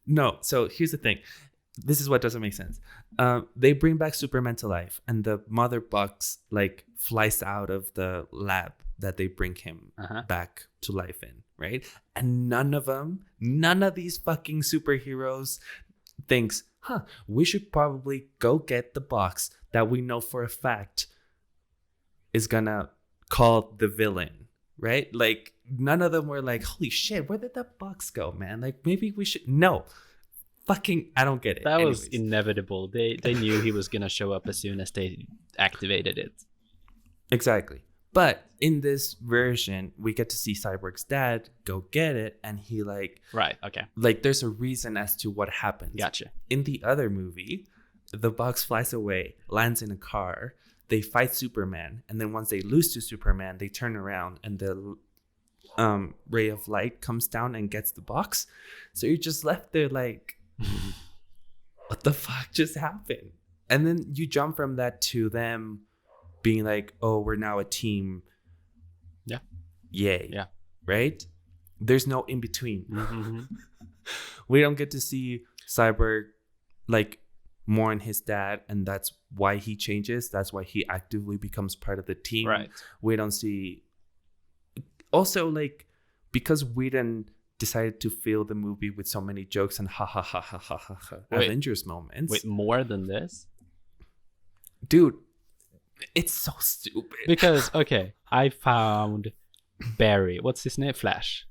No, so here's the thing. This is what doesn't make sense. They bring back Superman to life, and the mother box like flies out of the lab that they bring him back to life in, right? And none of these fucking superheroes thinks, we should probably go get the box that we know for a fact is gonna call the villain, right? Like none of them were like, holy shit, where did that box go, man? Like maybe we should. No, fucking I don't get it. That was inevitable. They knew he was gonna show up as soon as they activated it. Exactly. But in this version, we get to see Cyborg's dad go get it, and he like there's a reason as to what happens. Gotcha. In the other movie, the box flies away, lands in a car, they fight Superman, and then once they lose to Superman, they turn around and the ray of light comes down and gets the box. So you're just left there like, what the fuck just happened? And then you jump from that to them being like, oh, we're now a team. Yeah. Yay. Yeah. Right? There's no in between. We don't get to see Cyborg like more on his dad, and that's why he changes. That's why he actively becomes part of the team. Right. We don't see. Also, like, because Whedon decided to fill the movie with so many jokes and ha ha ha ha ha ha ha Avengers moments. Wait, more than this? Dude, it's so stupid. Because, okay, I found Barry. What's his name? Flash,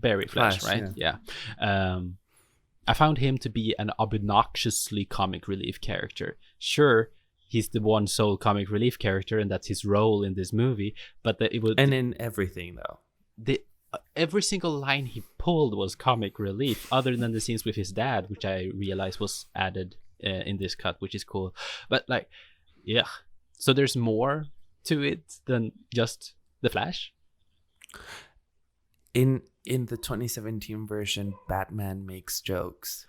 right? Yeah. I found him to be an obnoxiously comic relief character. Sure, he's the one sole comic relief character, and that's his role in this movie. But it was, and in everything though. every single line he pulled was comic relief, other than the scenes with his dad, which I realized was added in this cut, which is cool. But like, yeah, so there's more to it than just the Flash. In the 2017 version, Batman makes jokes.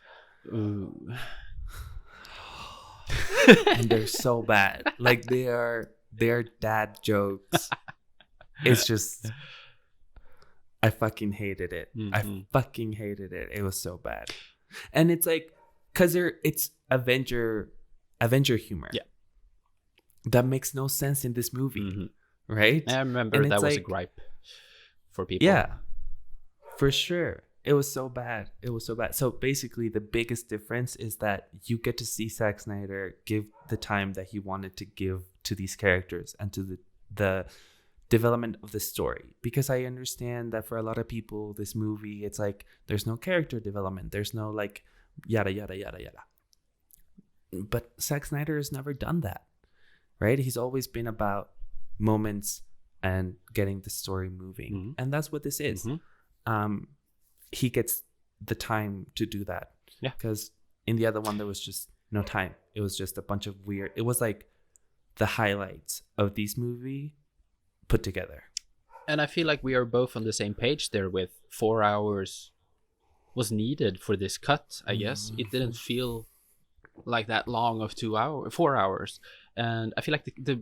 Ooh. And they're so bad. Like they're dad jokes. It's just, I fucking hated it. I fucking hated it. It was so bad. And it's like, cause it's Avenger humor. Yeah. That makes no sense in this movie. Right? I remember that was like, a gripe for people. Yeah. For sure. It was so bad. So basically, the biggest difference is that you get to see Zack Snyder give the time that he wanted to give to these characters and to the development of the story. Because I understand that for a lot of people, this movie, it's like there's no character development. There's no like yada, yada, yada, yada. But Zack Snyder has never done that, right? He's always been about moments and getting the story moving. And that's what this is. He gets the time to do that. Yeah. Because in the other one, there was just no time. It was just a bunch of weird. It was like the highlights of this movie put together. And I feel like we are both on the same page there with 4 hours was needed for this cut, I guess. It didn't feel like that long of 4 hours. And I feel like the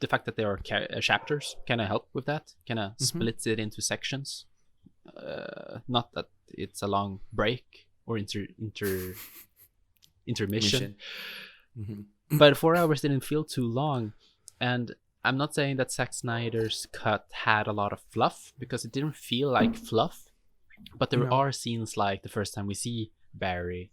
fact that there are chapters kind of help with that, kind of splits it into sections. Not that it's a long break or intermission. But 4 hours didn't feel too long. And I'm not saying that Zack Snyder's cut had a lot of fluff, because it didn't feel like fluff. But there are scenes like the first time we see Barry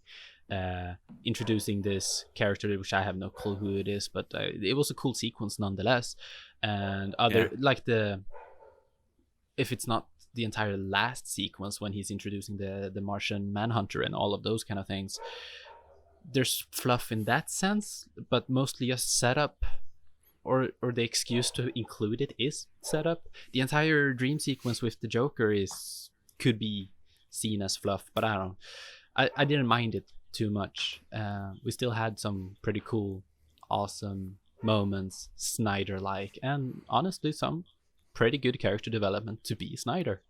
introducing this character, which I have no clue who it is, but it was a cool sequence nonetheless. And like if it's not the entire last sequence when he's introducing the Martian Manhunter and all of those kind of things, there's fluff in that sense, but mostly just setup, or the excuse to include it is setup. The entire dream sequence with the Joker could be seen as fluff, but I don't know. I didn't mind it too much. We still had some pretty cool, awesome moments, Snyder-like, and honestly some pretty good character development to be Snyder.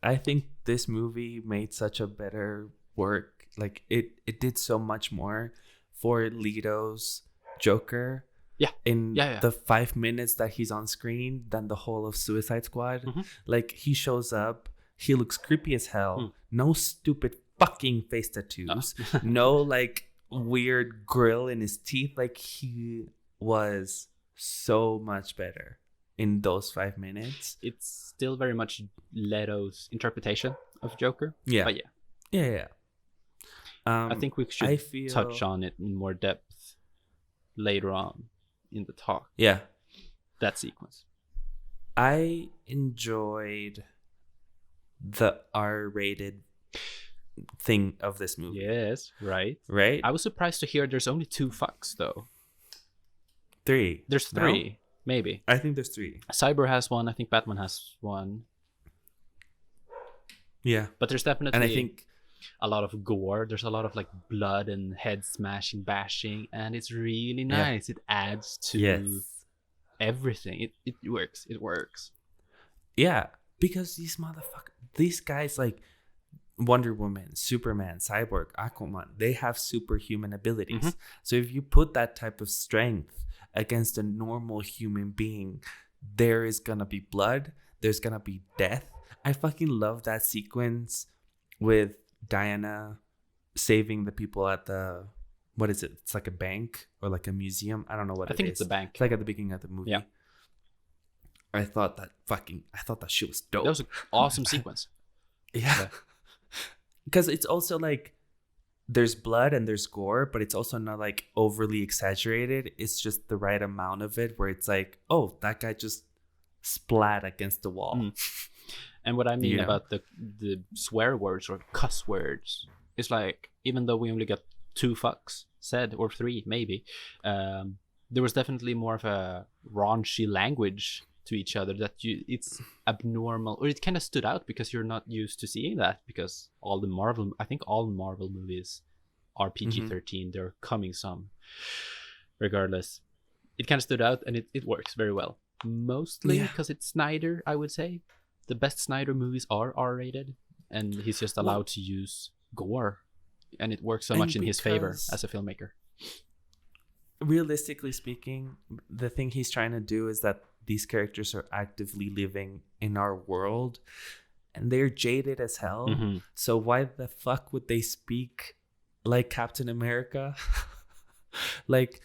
I think this movie made such a better work. Like it did so much more for Leto's Joker the 5 minutes that he's on screen than the whole of Suicide Squad. Like he shows up, he looks creepy as hell. No stupid fucking face tattoos. No like weird grill in his teeth. Like he was so much better in those 5 minutes. It's still very much Leto's interpretation of Joker. But yeah. I think we should touch on it in more depth later on in the talk. Yeah. That sequence. I enjoyed the R-rated thing of this movie. Yes, right. Right? I was surprised to hear there's only 2 fucks, though. 3. There's 3, maybe. I think there's 3. Cyber has 1. I think Batman has 1. Yeah. But there's definitely... And I think... a lot of gore. There's a lot of like blood and head smashing, bashing, and it's really nice. It adds to everything. It works. It works. Yeah, because these guys like Wonder Woman, Superman, Cyborg, Aquaman, they have superhuman abilities. So if you put that type of strength against a normal human being, there is gonna be blood. There's gonna be death. I fucking love that sequence with Diana saving the people at the, what is it? It's like a bank or like a museum. I don't know what it is. I think it's a bank. It's like at the beginning of the movie. Yeah. I thought that shit was dope. That was an awesome sequence. Yeah. Because it's also like there's blood and there's gore, but it's also not like overly exaggerated. It's just the right amount of it where it's like, oh, that guy just splat against the wall. And what I mean about the swear words or cuss words is like, even though we only got 2 fucks said, or 3 maybe, there was definitely more of a raunchy language to each other that it's abnormal, or it kind of stood out because you're not used to seeing that, because all Marvel movies are PG-13. They're coming some regardless. It kind of stood out, and it works very well, mostly because it's Snyder. I would say the best Snyder movies are R-rated, and he's just allowed to use gore, and it works so much in his favor as a filmmaker. Realistically speaking, the thing he's trying to do is that these characters are actively living in our world, and they're jaded as hell. So why the fuck would they speak like Captain America? Like,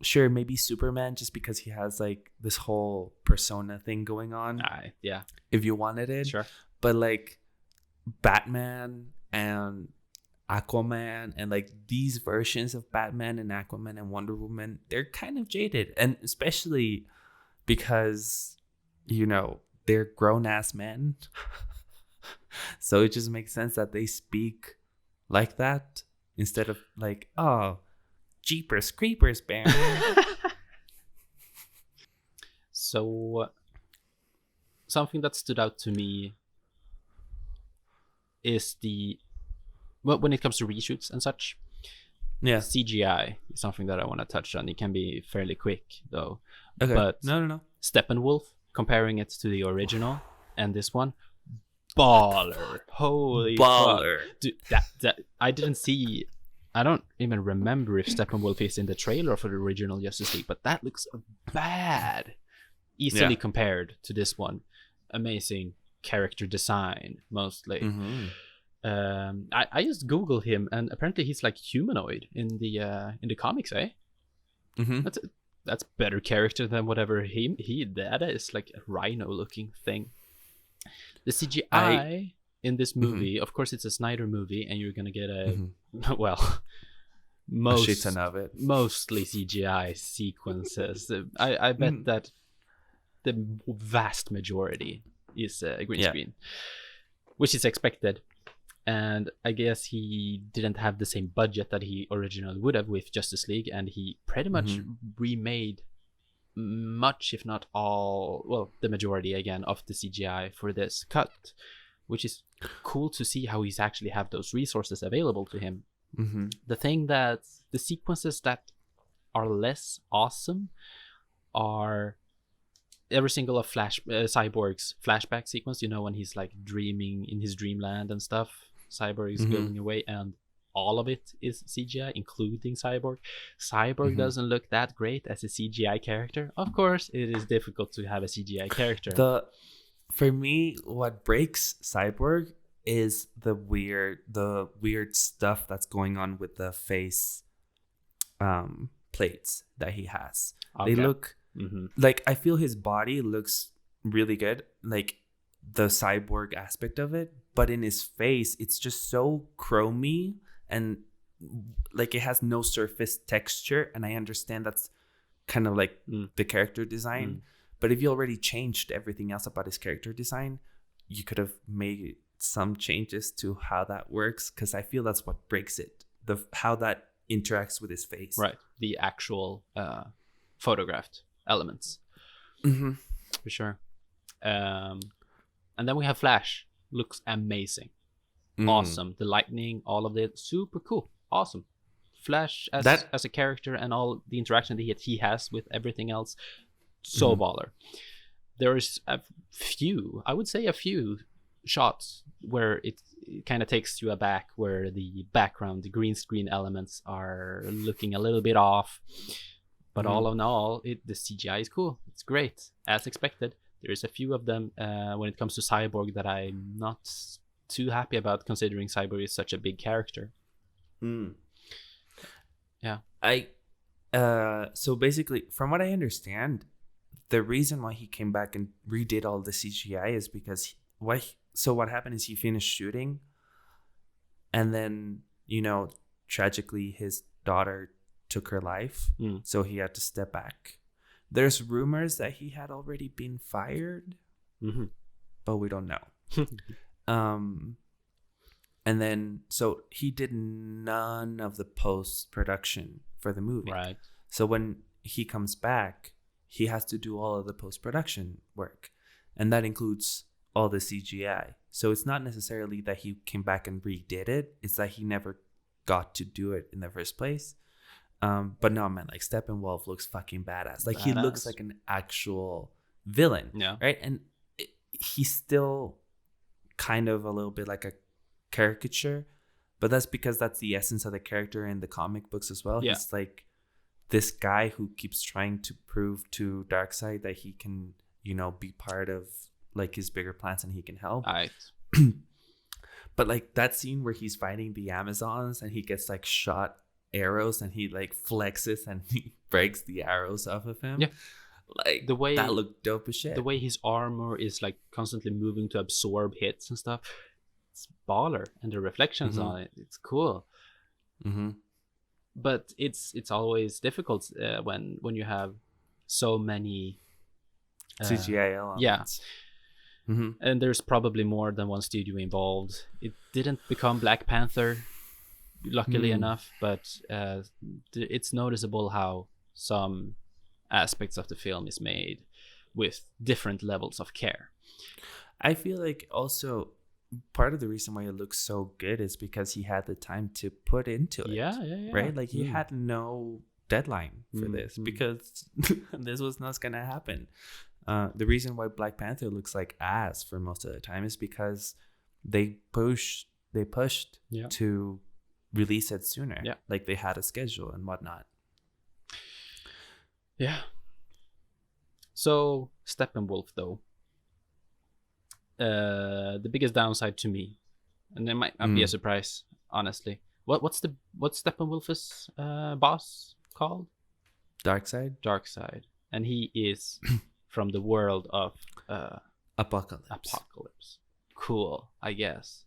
sure, maybe Superman, just because he has like this whole persona thing going on. Yeah. If you wanted it. Sure. But like Batman and Aquaman and like these versions of Batman and Aquaman and Wonder Woman, they're kind of jaded. And especially because, you know, they're grown-ass men. So it just makes sense that they speak like that instead of like, oh, Jeepers Creepers, Baron. So something that stood out to me is when it comes to reshoots and such, CGI is something that I want to touch on. It can be fairly quick though. Okay. But no. Steppenwolf, comparing it to the original and this one, baller. Holy baller. Fuck. Dude, that I didn't see. I don't even remember if Steppenwolf is in the trailer for the original Justice League, but that looks bad. Easily compared to this one. Amazing character design, mostly. I just Googled him, and apparently he's like humanoid in the comics, eh? That's better character than whatever that is, like a rhino looking thing. The CGI in this movie, of course, it's a Snyder movie, and you're gonna get a a shit ton of it. Mostly CGI sequences. I bet that the vast majority is green screen, which is expected. And I guess he didn't have the same budget that he originally would have with Justice League, and he pretty much remade much, if not all, well, the majority again of the CGI for this cut, which is cool to see how he's actually have those resources available to him. The thing that the sequences that are less awesome are every single of Cyborg's flashback sequence, you know, when he's like dreaming in his dreamland and stuff. Cyborg is going away, and all of it is CGI, including Cyborg. Cyborg doesn't look that great as a CGI character. Of course, it is difficult to have a CGI character. For me, what breaks Cyborg is the weird stuff that's going on with the face plates that he has. They look like, I feel his body looks really good, like the cyborg aspect of it, but in his face it's just so chromy and like it has no surface texture. And I understand that's kind of like the character design, but if you already changed everything else about his character design, you could have made some changes to how that works, because I feel that's what breaks it, how that interacts with his face, right? The actual photographed elements, for sure. And then we have Flash. Looks amazing, awesome. The lightning, all of it, super cool, awesome. Flash as a character and all the interaction that he has with everything else, so baller. There's a few shots where it kind of takes you aback, where the background, the green screen elements are looking a little bit off. But all in all, the CGI is cool. It's great, as expected. There's a few of them when it comes to Cyborg that I'm not too happy about, considering Cyborg is such a big character. Yeah. So basically, from what I understand, the reason why he came back and redid all the CGI is because what happened is he finished shooting, and then, you know, tragically his daughter took her life, so he had to step back. There's rumors that he had already been fired, but we don't know. And then, so he did none of the post-production for the movie. Right. So when he comes back, he has to do all of the post-production work, and that includes all the CGI. So it's not necessarily that he came back and redid it, it's that he never got to do it in the first place. But no, man, like Steppenwolf looks fucking badass. Like he looks like an actual villain, right? And he's still kind of a little bit like a caricature, but that's because that's the essence of the character in the comic books as well. He's like this guy who keeps trying to prove to Darkseid that he can, you know, be part of like his bigger plans and he can help. But like that scene where he's fighting the Amazons and he gets like shot arrows and he like flexes and he breaks the arrows off of him. Like the way that looked dope as shit. The way his armor is like constantly moving to absorb hits and stuff. It's baller, and the reflections on it, it's cool. But it's always difficult when you have so many CGI elements. And there's probably more than one studio involved. It didn't become Black Panther, luckily enough, but it's noticeable how some aspects of the film is made with different levels of care. I feel like also part of the reason why it looks so good is because he had the time to put into it. Right? Like he had no deadline for this because this was not gonna happen. The reason why Black Panther looks like ass for most of the time is because they pushed to release it sooner. Like they had a schedule and whatnot. So Steppenwolf though, the biggest downside to me, and it might not be a surprise, honestly. What's Steppenwolf's boss called? Darkseid. And he is from the world of Apocalypse. Cool, I guess.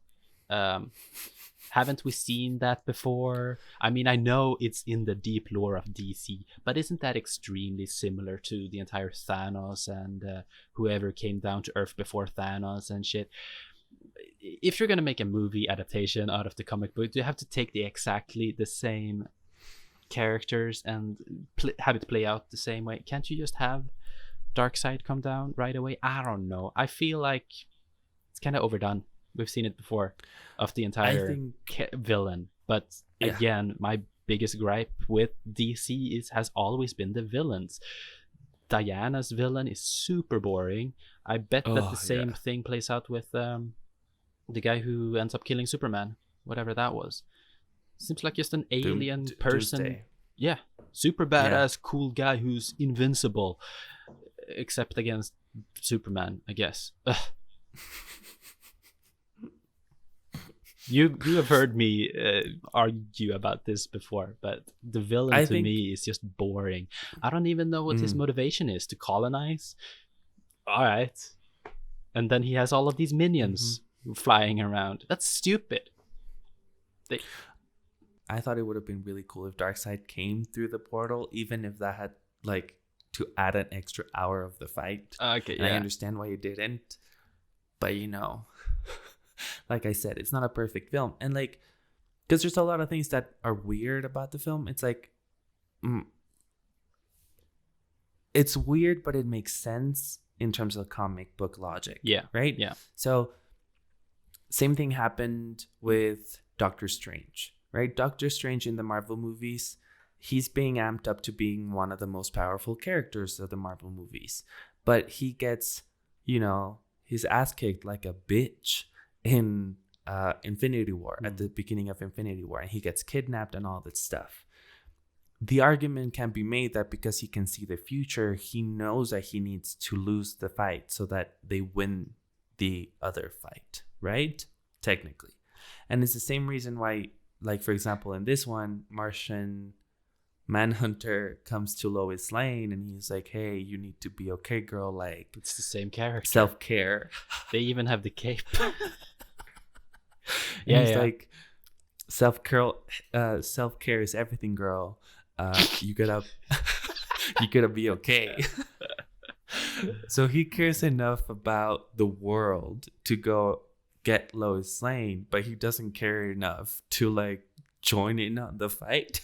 Haven't we seen that before? I mean, I know it's in the deep lore of DC, but isn't that extremely similar to the entire Thanos and whoever came down to Earth before Thanos and shit? If you're gonna make a movie adaptation out of the comic book, do you have to take exactly the same characters and have it play out the same way? Can't you just have Darkseid come down right away? I don't know. I feel like it's kind of overdone. We've seen it before of the entire villain. But again, my biggest gripe with DC has always been the villains. Diana's villain is super boring. I bet that the same thing plays out with the guy who ends up killing Superman, whatever that was. Seems like just an alien person. Doomsday. Yeah, super badass, cool guy who's invincible, except against Superman, I guess. You have heard me argue about this before, but the villain to me is just boring. I don't even know what his motivation is to colonize. All right. And then he has all of these minions flying around. That's stupid. I thought it would have been really cool if Darkseid came through the portal, even if that had like to add an extra hour of the fight. Okay, I understand why you didn't, but you know, like I said, it's not a perfect film, and like, because there's a lot of things that are weird about the film. It's like, it's weird, but it makes sense in terms of comic book logic. Right. So, same thing happened with Doctor Strange. Right, Doctor Strange in the Marvel movies, he's being amped up to being one of the most powerful characters of the Marvel movies, but he gets, you know, his ass kicked like a bitch in Infinity War, at the beginning of Infinity War, and he gets kidnapped and all that stuff. The argument can be made that because he can see the future, he knows that he needs to lose the fight so that they win the other fight, right? Technically. And it's the same reason why, like, for example, in this one, Martian Manhunter comes to Lois Lane and he's like, hey, you need to be okay, girl. Like, it's the same character. Self-care. They even have the cape. He's like, self-care is everything, girl. You gotta be okay. So he cares enough about the world to go get Lois Lane, but he doesn't care enough to like join in on the fight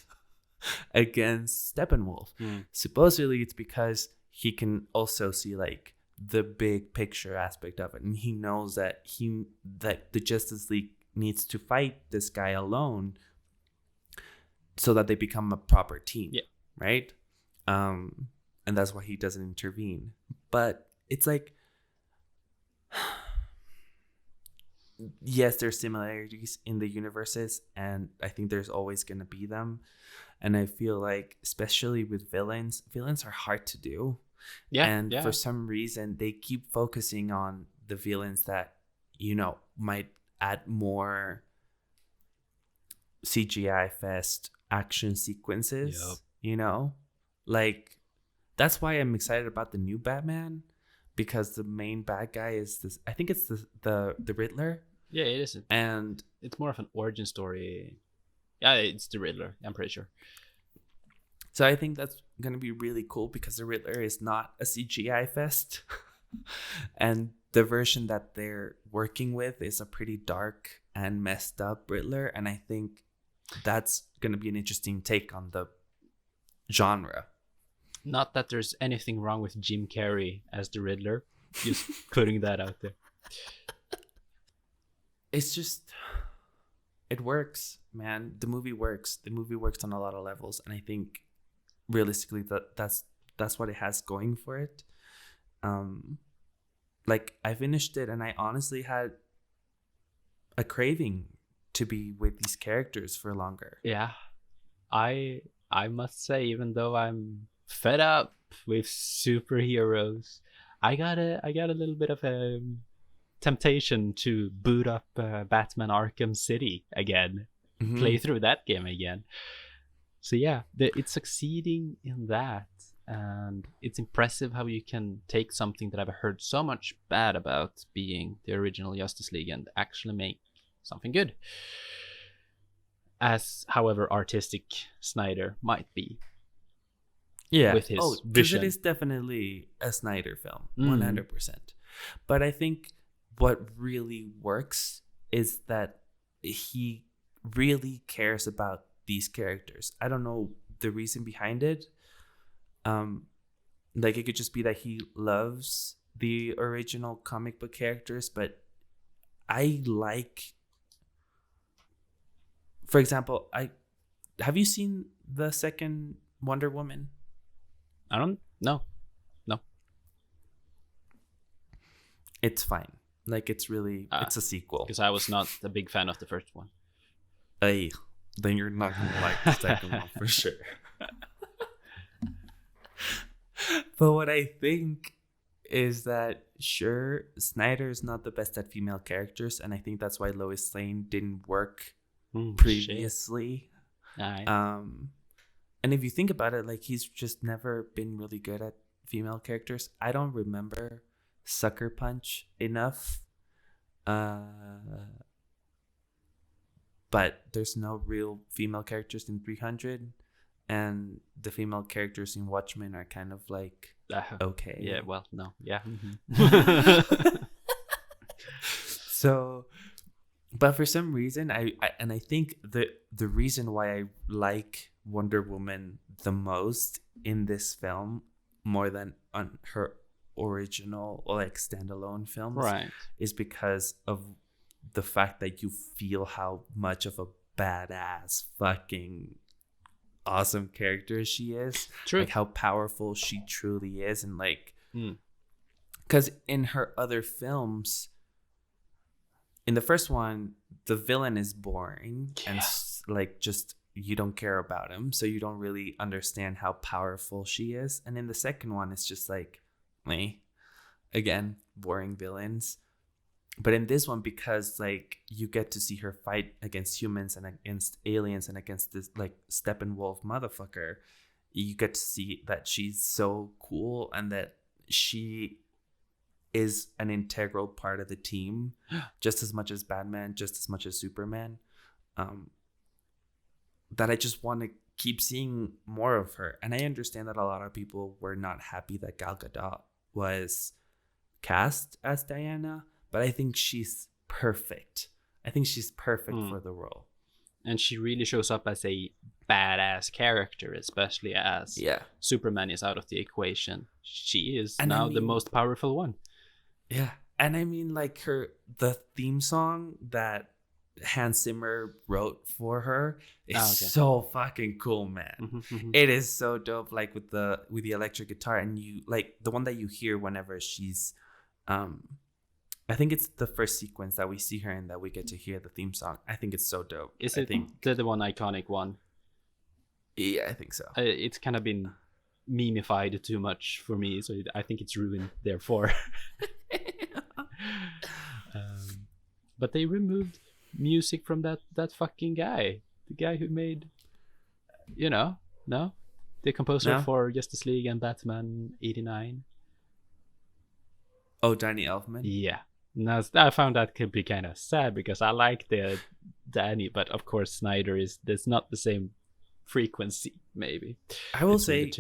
against Steppenwolf. Supposedly it's because he can also see like the big picture aspect of it, and he knows that the Justice League needs to fight this guy alone so that they become a proper team. Yeah. Right. And that's why he doesn't intervene. But it's like, yes, there's similarities in the universes, and I think there's always going to be them. And I feel like, especially with villains are hard to do. Yeah. And for some reason, they keep focusing on the villains that, you know, might add more CGI fest action sequences. Yep. You know, like, that's why I'm excited about the new Batman, because the main bad guy is this. I think it's the Riddler. Yeah, it is. And it's more of an origin story. Yeah, it's the Riddler. I'm pretty sure. So I think that's going to be really cool, because the Riddler is not a CGI fest. And the version that they're working with is a pretty dark and messed up Riddler. And I think that's going to be an interesting take on the genre. Not that there's anything wrong with Jim Carrey as the Riddler. Just putting that out there. It's just, it works, man. The movie works. The movie works on a lot of levels. And I think realistically that's what it has going for it. Like, I finished it and I honestly had a craving to be with these characters for longer. Yeah. I must say, even though I'm fed up with superheroes, I got a little bit of a temptation to boot up Batman Arkham City again, play through that game again. So yeah, it's succeeding in that, and it's impressive how you can take something that I've heard so much bad about, being the original Justice League, and actually make something good. As, however, artistic Snyder might be. Yeah. With his because vision. it is definitely a Snyder film, 100%. But I think what really works is that he really cares about these characters. I don't know the reason behind it. Like, it could just be that he loves the original comic book characters, but I like, for example, have you seen the second Wonder Woman? I don't know. No. It's fine. Like, it's really, it's a sequel. Because I was not a big fan of the first one. Hey, then you're not going to like the second one for sure. But what I think is that, sure, Snyder is not the best at female characters, and I think that's why Lois Lane didn't work previously. And if you think about it, like, he's just never been really good at female characters. I don't remember Sucker Punch enough. But there's no real female characters in 300. And the female characters in Watchmen are kind of like, okay. Yeah, well, no. Yeah. So, but for some reason, I think the reason why I like Wonder Woman the most in this film, more than on her original or like standalone films, right, is because of the fact that you feel how much of a badass fucking awesome character she is. True. Like, how powerful she truly is. And like, because in her other films, in the first one, the villain is boring and like, just, you don't care about him, so you don't really understand how powerful she is. And in the second one, it's just like, again, boring villains. But in this one, because like, you get to see her fight against humans and against aliens and against this like Steppenwolf motherfucker, you get to see that she's so cool and that she is an integral part of the team, just as much as Batman, just as much as Superman. That I just want to keep seeing more of her. And I understand that a lot of people were not happy that Gal Gadot was cast as Diana, but I think she's perfect. I think she's perfect for the role. and she really shows up as a badass character, especially as Yeah. Superman is out of the equation. She is And now the most powerful one. Yeah. And I mean, like, the theme song that Hans Zimmer wrote for her is so fucking cool, man. It is so dope, like with the electric guitar, and you like the one that you hear whenever she's I think it's the first sequence that we see her in that we get to hear the theme song. I think it's so dope. Is it the one iconic one? Yeah, I think so. It's kind of been memeified too much for me, so I think it's ruined therefore. But they removed music from that fucking guy, the guy who made, the composer for Justice League and Batman '89. Oh, Danny Elfman. Yeah, now I found that could be kind of sad because I like the Danny, but of course Snyder there's not the same frequency. Maybe I will say,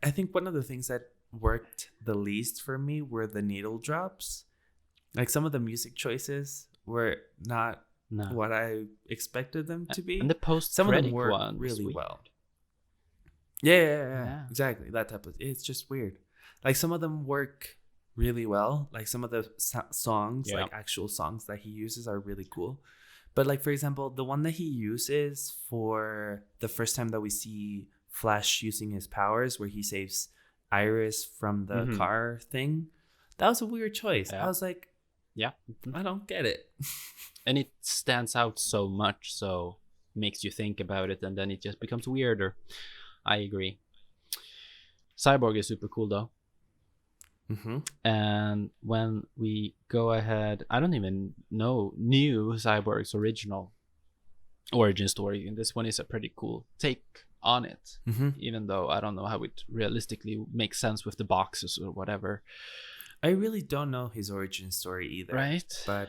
I think one of the things that worked the least for me were the needle drops. Like, some of the music choices were not what I expected them to be. And the post-credit one really well. Yeah, exactly. That type of, it's just weird. Like, some of them work really well. Like, some of the songs, like actual songs that he uses, are really cool. But, like, for example, the one that he uses for the first time that we see Flash using his powers, where he saves Iris from the car thing, that was a weird choice. I was like, I don't get it. And it stands out so much, so makes you think about it, and then it just becomes weirder. I agree. Cyborg is super cool though. And when we go ahead, I don't even know new Cyborg's original origin story, and this one is a pretty cool take on it, even though I don't know how it realistically makes sense with the boxes or whatever. I really don't know his origin story either. Right. But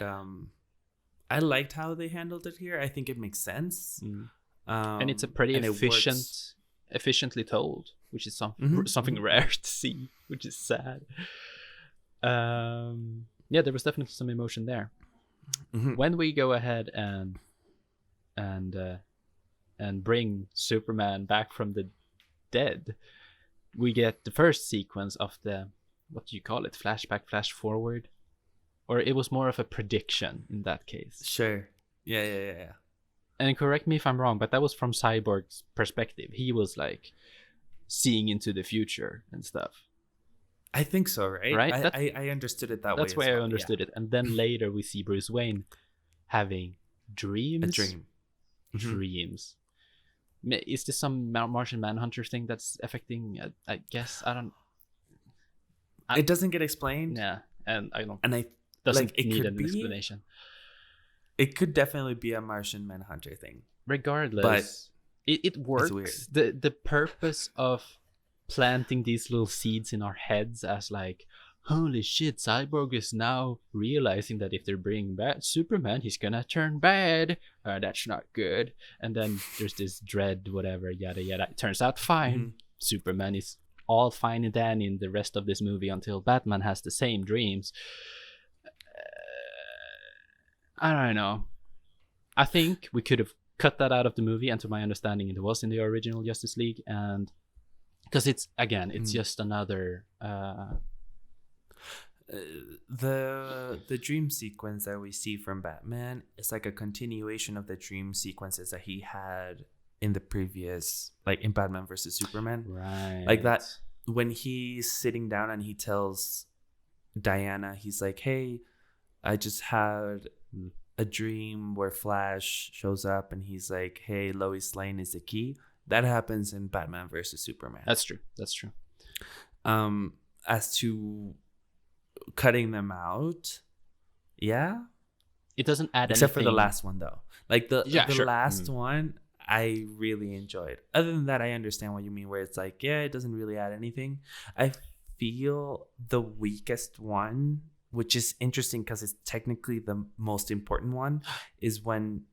I liked how they handled it here. I think it makes sense. And it's a pretty efficiently told, which is something rare to see, which is sad. There was definitely some emotion there. When we go ahead and bring Superman back from the dead, we get the first sequence of the, what do you call it, flashback, flash forward, or it was more of a prediction in that case. Sure. Yeah. And correct me if I'm wrong, but that was from Cyborg's perspective. He was like seeing into the future and stuff. I think so, right? Right. I understood it that way. That's why I understood it. And then later we see Bruce Wayne having dreams. A dream. Dreams. Is this some Martian Manhunter thing that's affecting? I guess it doesn't get explained. Yeah, and I don't. And I doesn't need an explanation. It could definitely be a Martian Manhunter thing. Regardless, but it works. The purpose of planting these little seeds in our heads as like, holy shit, Cyborg is now realizing that if they're bringing back Superman, he's gonna turn bad. That's not good. And then there's this dread, whatever, yada yada. It turns out fine. Superman is all fine and dandy in the rest of this movie until Batman has the same dreams. I don't know. I think we could have cut that out of the movie, and to my understanding, it was in the original Justice League, and because it's just another. The dream sequence that we see from Batman is like a continuation of the dream sequences that he had in the previous, like in Batman versus Superman. Right. Like that, when he's sitting down and he tells Diana, he's like, hey, I just had a dream where Flash shows up and he's like, hey, Lois Lane is the key. That happens in Batman versus Superman. That's true. As to cutting them out, it doesn't add except anything. For the last one though. Like the last one I really enjoyed. Other than that, I understand what you mean, where it's like, it doesn't really add anything. I feel the weakest one, which is interesting because it's technically the most important one, is when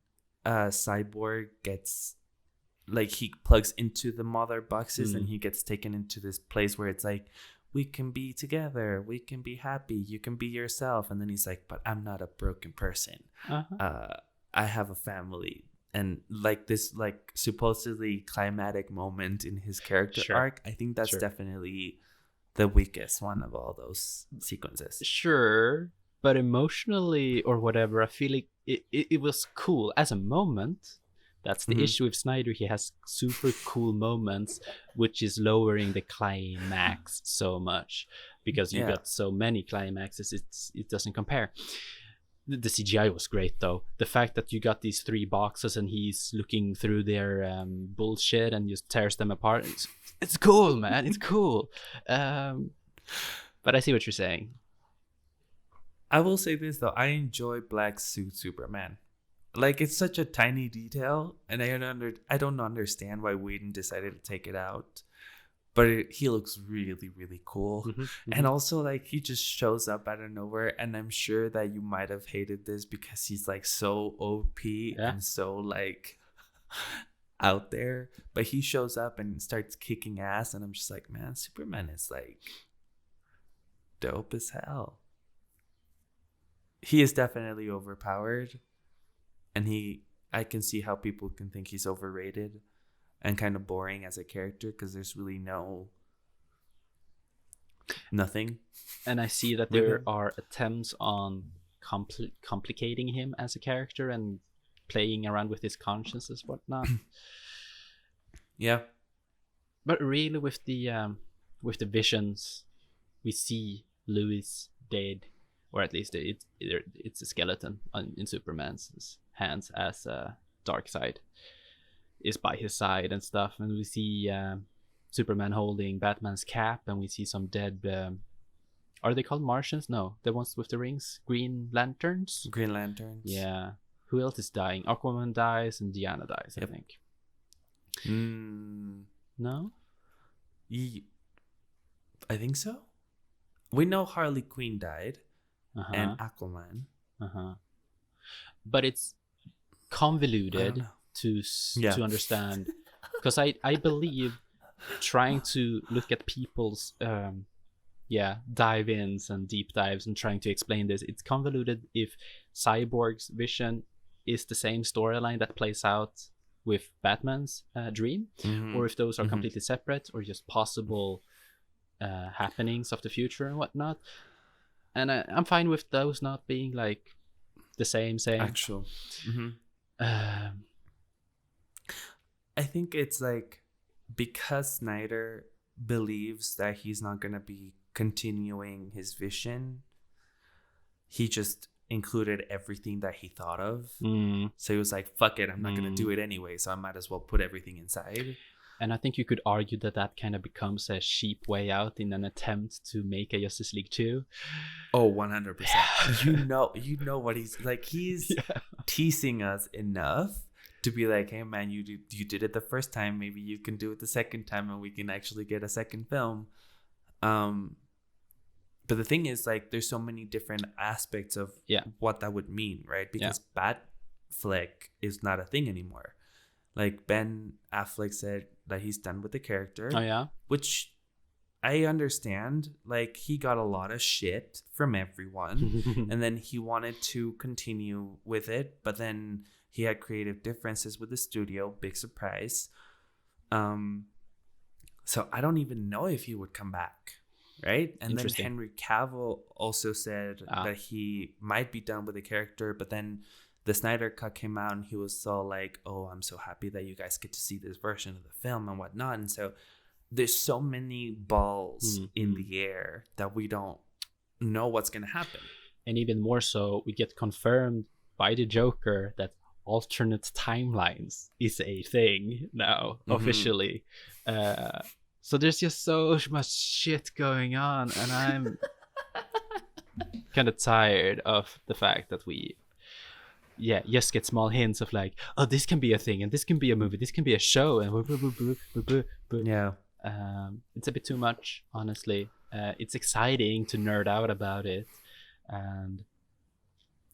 Cyborg gets, like, he plugs into the mother boxes and he gets taken into this place where it's like, we can be together, we can be happy, you can be yourself. And then he's like, but I'm not a broken person. I have a family. and like this like supposedly climatic moment in his character arc, I think that's definitely the weakest one of all those sequences. Sure, but emotionally or whatever, I feel like it was cool as a moment. That's the issue with Snyder. He has super cool moments, which is lowering the climax so much because you got so many climaxes. It doesn't compare. The CGI was great though. The fact that you got these 3 boxes and he's looking through their bullshit and just tears them apart. It's cool, man. It's cool. But I see what you're saying. I will say this though. I enjoy Black Suit Superman. Like, it's such a tiny detail, and I don't understand why Whedon decided to take it out. But he looks really, really cool. And also, like, he just shows up out of nowhere, and I'm sure that you might have hated this because he's, like, so OP and so, like, out there. But he shows up and starts kicking ass, and I'm just like, man, Superman is, like, dope as hell. He is definitely overpowered. And I can see how people can think he's overrated and kind of boring as a character because there's really nothing. And I see that there are attempts on complicating him as a character and playing around with his conscience and whatnot. Yeah. But really with the visions, we see Louis dead, or at least it's a skeleton in Superman's hands as Darkseid is by his side and stuff, and we see Superman holding Batman's cap, and we see some dead are they called Martians? No, the ones with the rings. Green Lanterns. Yeah. Who else is dying? Aquaman dies and Diana dies. I think. No, I think so. We know Harley Quinn died and Aquaman, but it's convoluted to understand, because I believe trying to look at people's dive-ins and deep dives and trying to explain this, it's convoluted if Cyborg's vision is the same storyline that plays out with Batman's dream, or if those are completely separate or just possible happenings of the future and whatnot. And I'm fine with those not being like the same actual. I think it's like because Snyder believes that he's not going to be continuing his vision, he just included everything that he thought of. So he was like, fuck it, I'm not going to do it anyway, so I might as well put everything inside. And I think you could argue that kind of becomes a cheap way out in an attempt to make a Justice League 2. Oh, 100%. You know what he's like. He's teasing us enough to be like, hey man, you did it the first time, maybe you can do it the second time and we can actually get a second film. But the thing is, like, there's so many different aspects of what that would mean, right? Because Batfleck is not a thing anymore. Like, Ben Affleck said that he's done with the character. Oh, yeah? Which I understand. Like, he got a lot of shit from everyone. And then he wanted to continue with it. But then he had creative differences with the studio. Big surprise. So I don't even know if he would come back. Right? And then Henry Cavill also said that he might be done with the character. But then the Snyder Cut came out and he was all like, oh, I'm so happy that you guys get to see this version of the film and whatnot. And so there's so many balls in the air that we don't know what's going to happen. And even more so, we get confirmed by the Joker that alternate timelines is a thing now, officially. So there's just so much shit going on. And I'm kind of tired of the fact that we just get small hints of like, oh, this can be a thing and this can be a movie, this can be a show, and it's a bit too much, honestly. It's exciting to nerd out about it, and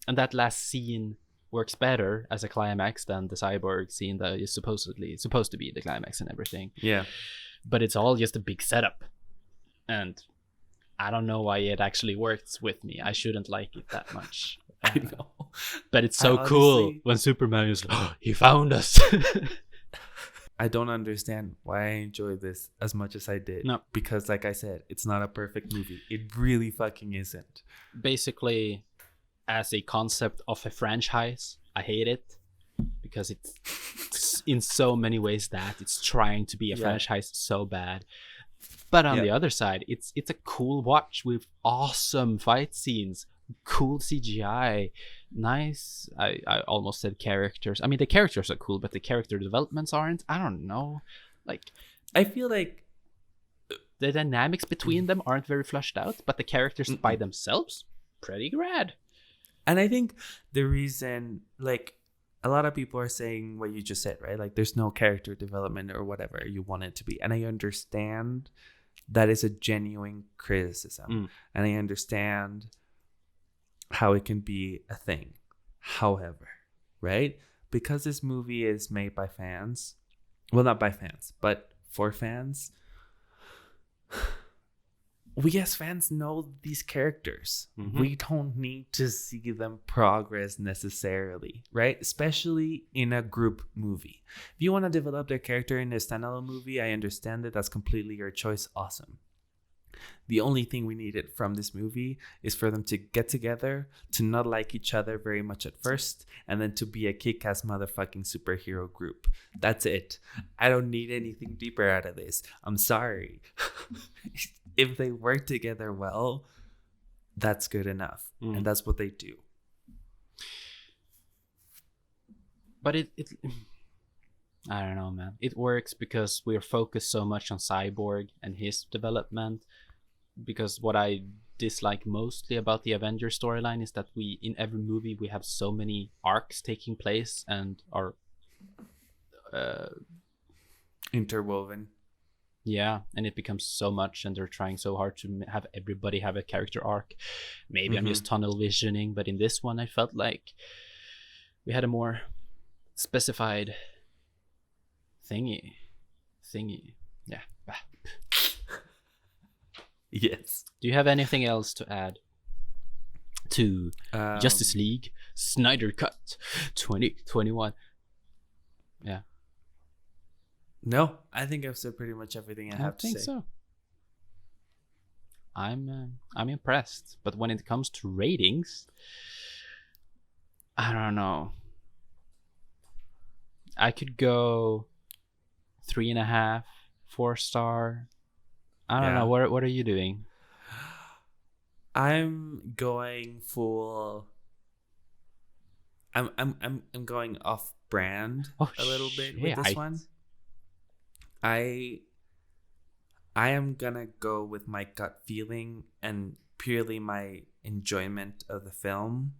that last scene works better as a climax than the cyborg scene that is supposed to be the climax and everything. But it's all just a big setup, and I don't know why it actually works with me. I shouldn't like it that much. I know. But it's so honestly, cool when Superman is like, oh, he found us. I don't understand why I enjoyed this as much as I did. No. Because like I said, it's not a perfect movie. It really fucking isn't. Basically, as a concept of a franchise, I hate it because it's in so many ways that it's trying to be a franchise so bad. But on the other side, it's a cool watch with awesome fight scenes, cool CGI, nice. I almost said characters. I mean, the characters are cool, but the character developments aren't. I don't know. Like, I feel like the dynamics between them aren't very fleshed out, but the characters by themselves, pretty rad. And I think the reason, like, a lot of people are saying what you just said, right? Like, there's no character development or whatever you want it to be. And I understand that is a genuine criticism. And I understand how it can be a thing. However, right? Because this movie is made by fans, well, not by fans, but for fans, we as fans know these characters. We don't need to see them progress necessarily, right? Especially in a group movie. If you want to develop their character in a standalone movie, I understand that. That's completely your choice. Awesome. The only thing we needed from this movie is for them to get together, to not like each other very much at first, and then to be a kick-ass motherfucking superhero group. That's it. I don't need anything deeper out of this. I'm sorry. If they work together well, that's good enough. And that's what they do. But it I don't know, man. It works because we're focused so much on Cyborg and his development. Because what I dislike mostly about the Avengers storyline is that we, in every movie, we have so many arcs taking place and are interwoven. Yeah, and it becomes so much, and they're trying so hard to have everybody have a character arc. Maybe I'm just tunnel visioning, but in this one, I felt like we had a more specified thingy. Yeah. Yes. Do you have anything else to add to Justice League Snyder Cut 2021? Yeah. No, I think I've said pretty much everything I have to say. I think so. I'm impressed, but when it comes to ratings, I don't know. I could go 3.5, 4-star. I don't know. What are you doing? I'm going full. I'm going off brand a little bit with this one. I am gonna go with my gut feeling and purely my enjoyment of the film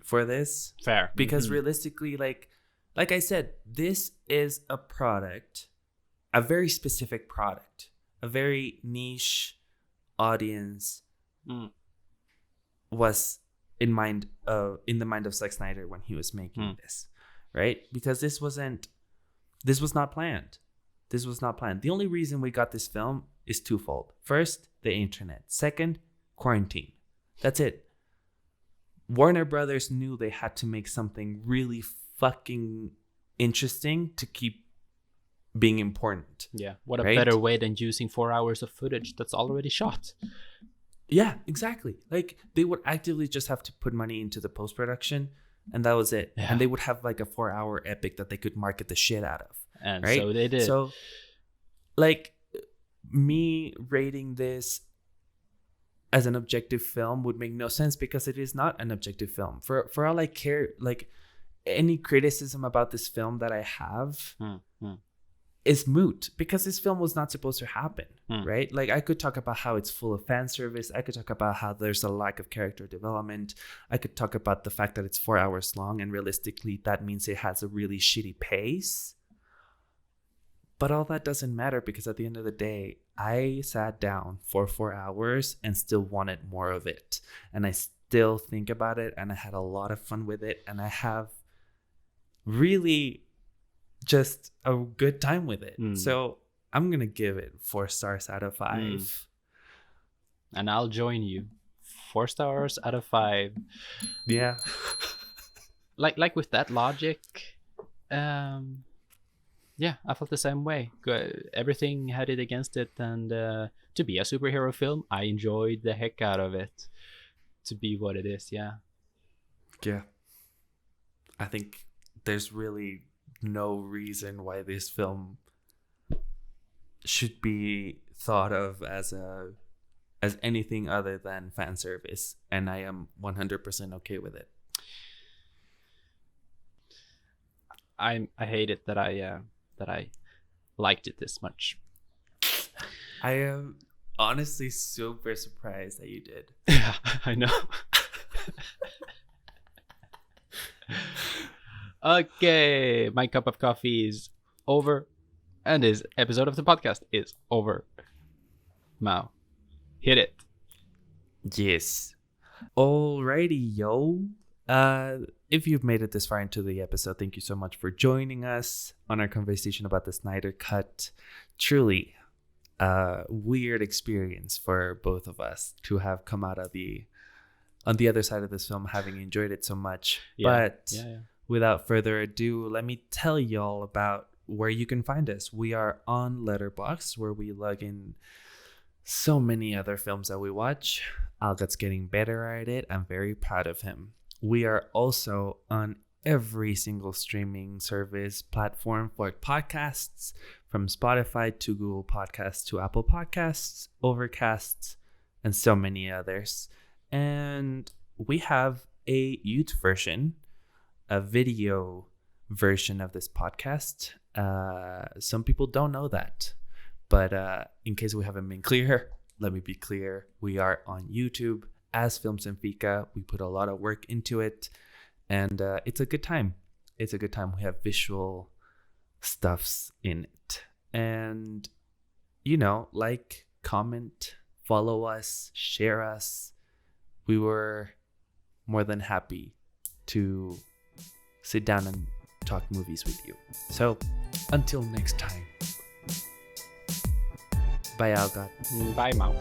for this. Fair. Because realistically, like I said, this is a product, a very specific product, a very niche audience was in the mind of Zack Snyder when he was making this, right? Because this was not planned. This was not planned. The only reason we got this film is twofold. First, the internet. Second, quarantine. That's it. Warner Brothers knew they had to make something really fucking interesting to keep being important. Yeah. What a better way than using 4 hours of footage that's already shot. Yeah, exactly. Like, they would actively just have to put money into the post-production, and that was it. Yeah. And they would have like a 4-hour epic that they could market the shit out of. And so they did. So, like, me rating this as an objective film would make no sense because it is not an objective film. For all I care, like, any criticism about this film that I have is moot because this film was not supposed to happen, right? Like, I could talk about how it's full of fan service. I could talk about how there's a lack of character development. I could talk about the fact that it's 4 hours long, and realistically, that means it has a really shitty pace. But all that doesn't matter because at the end of the day, I sat down for 4 hours and still wanted more of it. And I still think about it, and I had a lot of fun with it, and I have really just a good time with it. So I'm going to give it 4 stars out of 5. And I'll join you. 4 stars out of 5. Yeah. Like with that logic, yeah, I felt the same way. Everything had it against it, and to be a superhero film, I enjoyed the heck out of it. To be what it is, yeah. Yeah. I think there's really no reason why this film should be thought of as anything other than fan service, and I am 100% okay with it. I hate it that I liked it this much. I am honestly super surprised that you did. Yeah, I know. Okay, my cup of coffee is over, and this episode of the podcast is over. Mao, hit it. Yes. Alrighty, yo. If you've made it this far into the episode, thank you so much for joining us on our conversation about the Snyder Cut. Truly a weird experience for both of us to have come out of on the other side of this film, having enjoyed it so much. Yeah, but without further ado, let me tell y'all about where you can find us. We are on Letterboxd, where we log in so many other films that we watch. Algat's getting better at it. I'm very proud of him. We are also on every single streaming service platform for podcasts, from Spotify to Google Podcasts to Apple Podcasts, Overcast, and so many others. And we have a YouTube version, a video version of this podcast. Some people don't know that, but in case we haven't been clear, let me be clear. We are on YouTube as Films and Fika. We put a lot of work into it, and it's a good time. It's a good time. We have visual stuffs in it. And, like, comment, follow us, share us. We were more than happy to sit down and talk movies with you. So, until next time. Bye, Algot. Bye, Mao.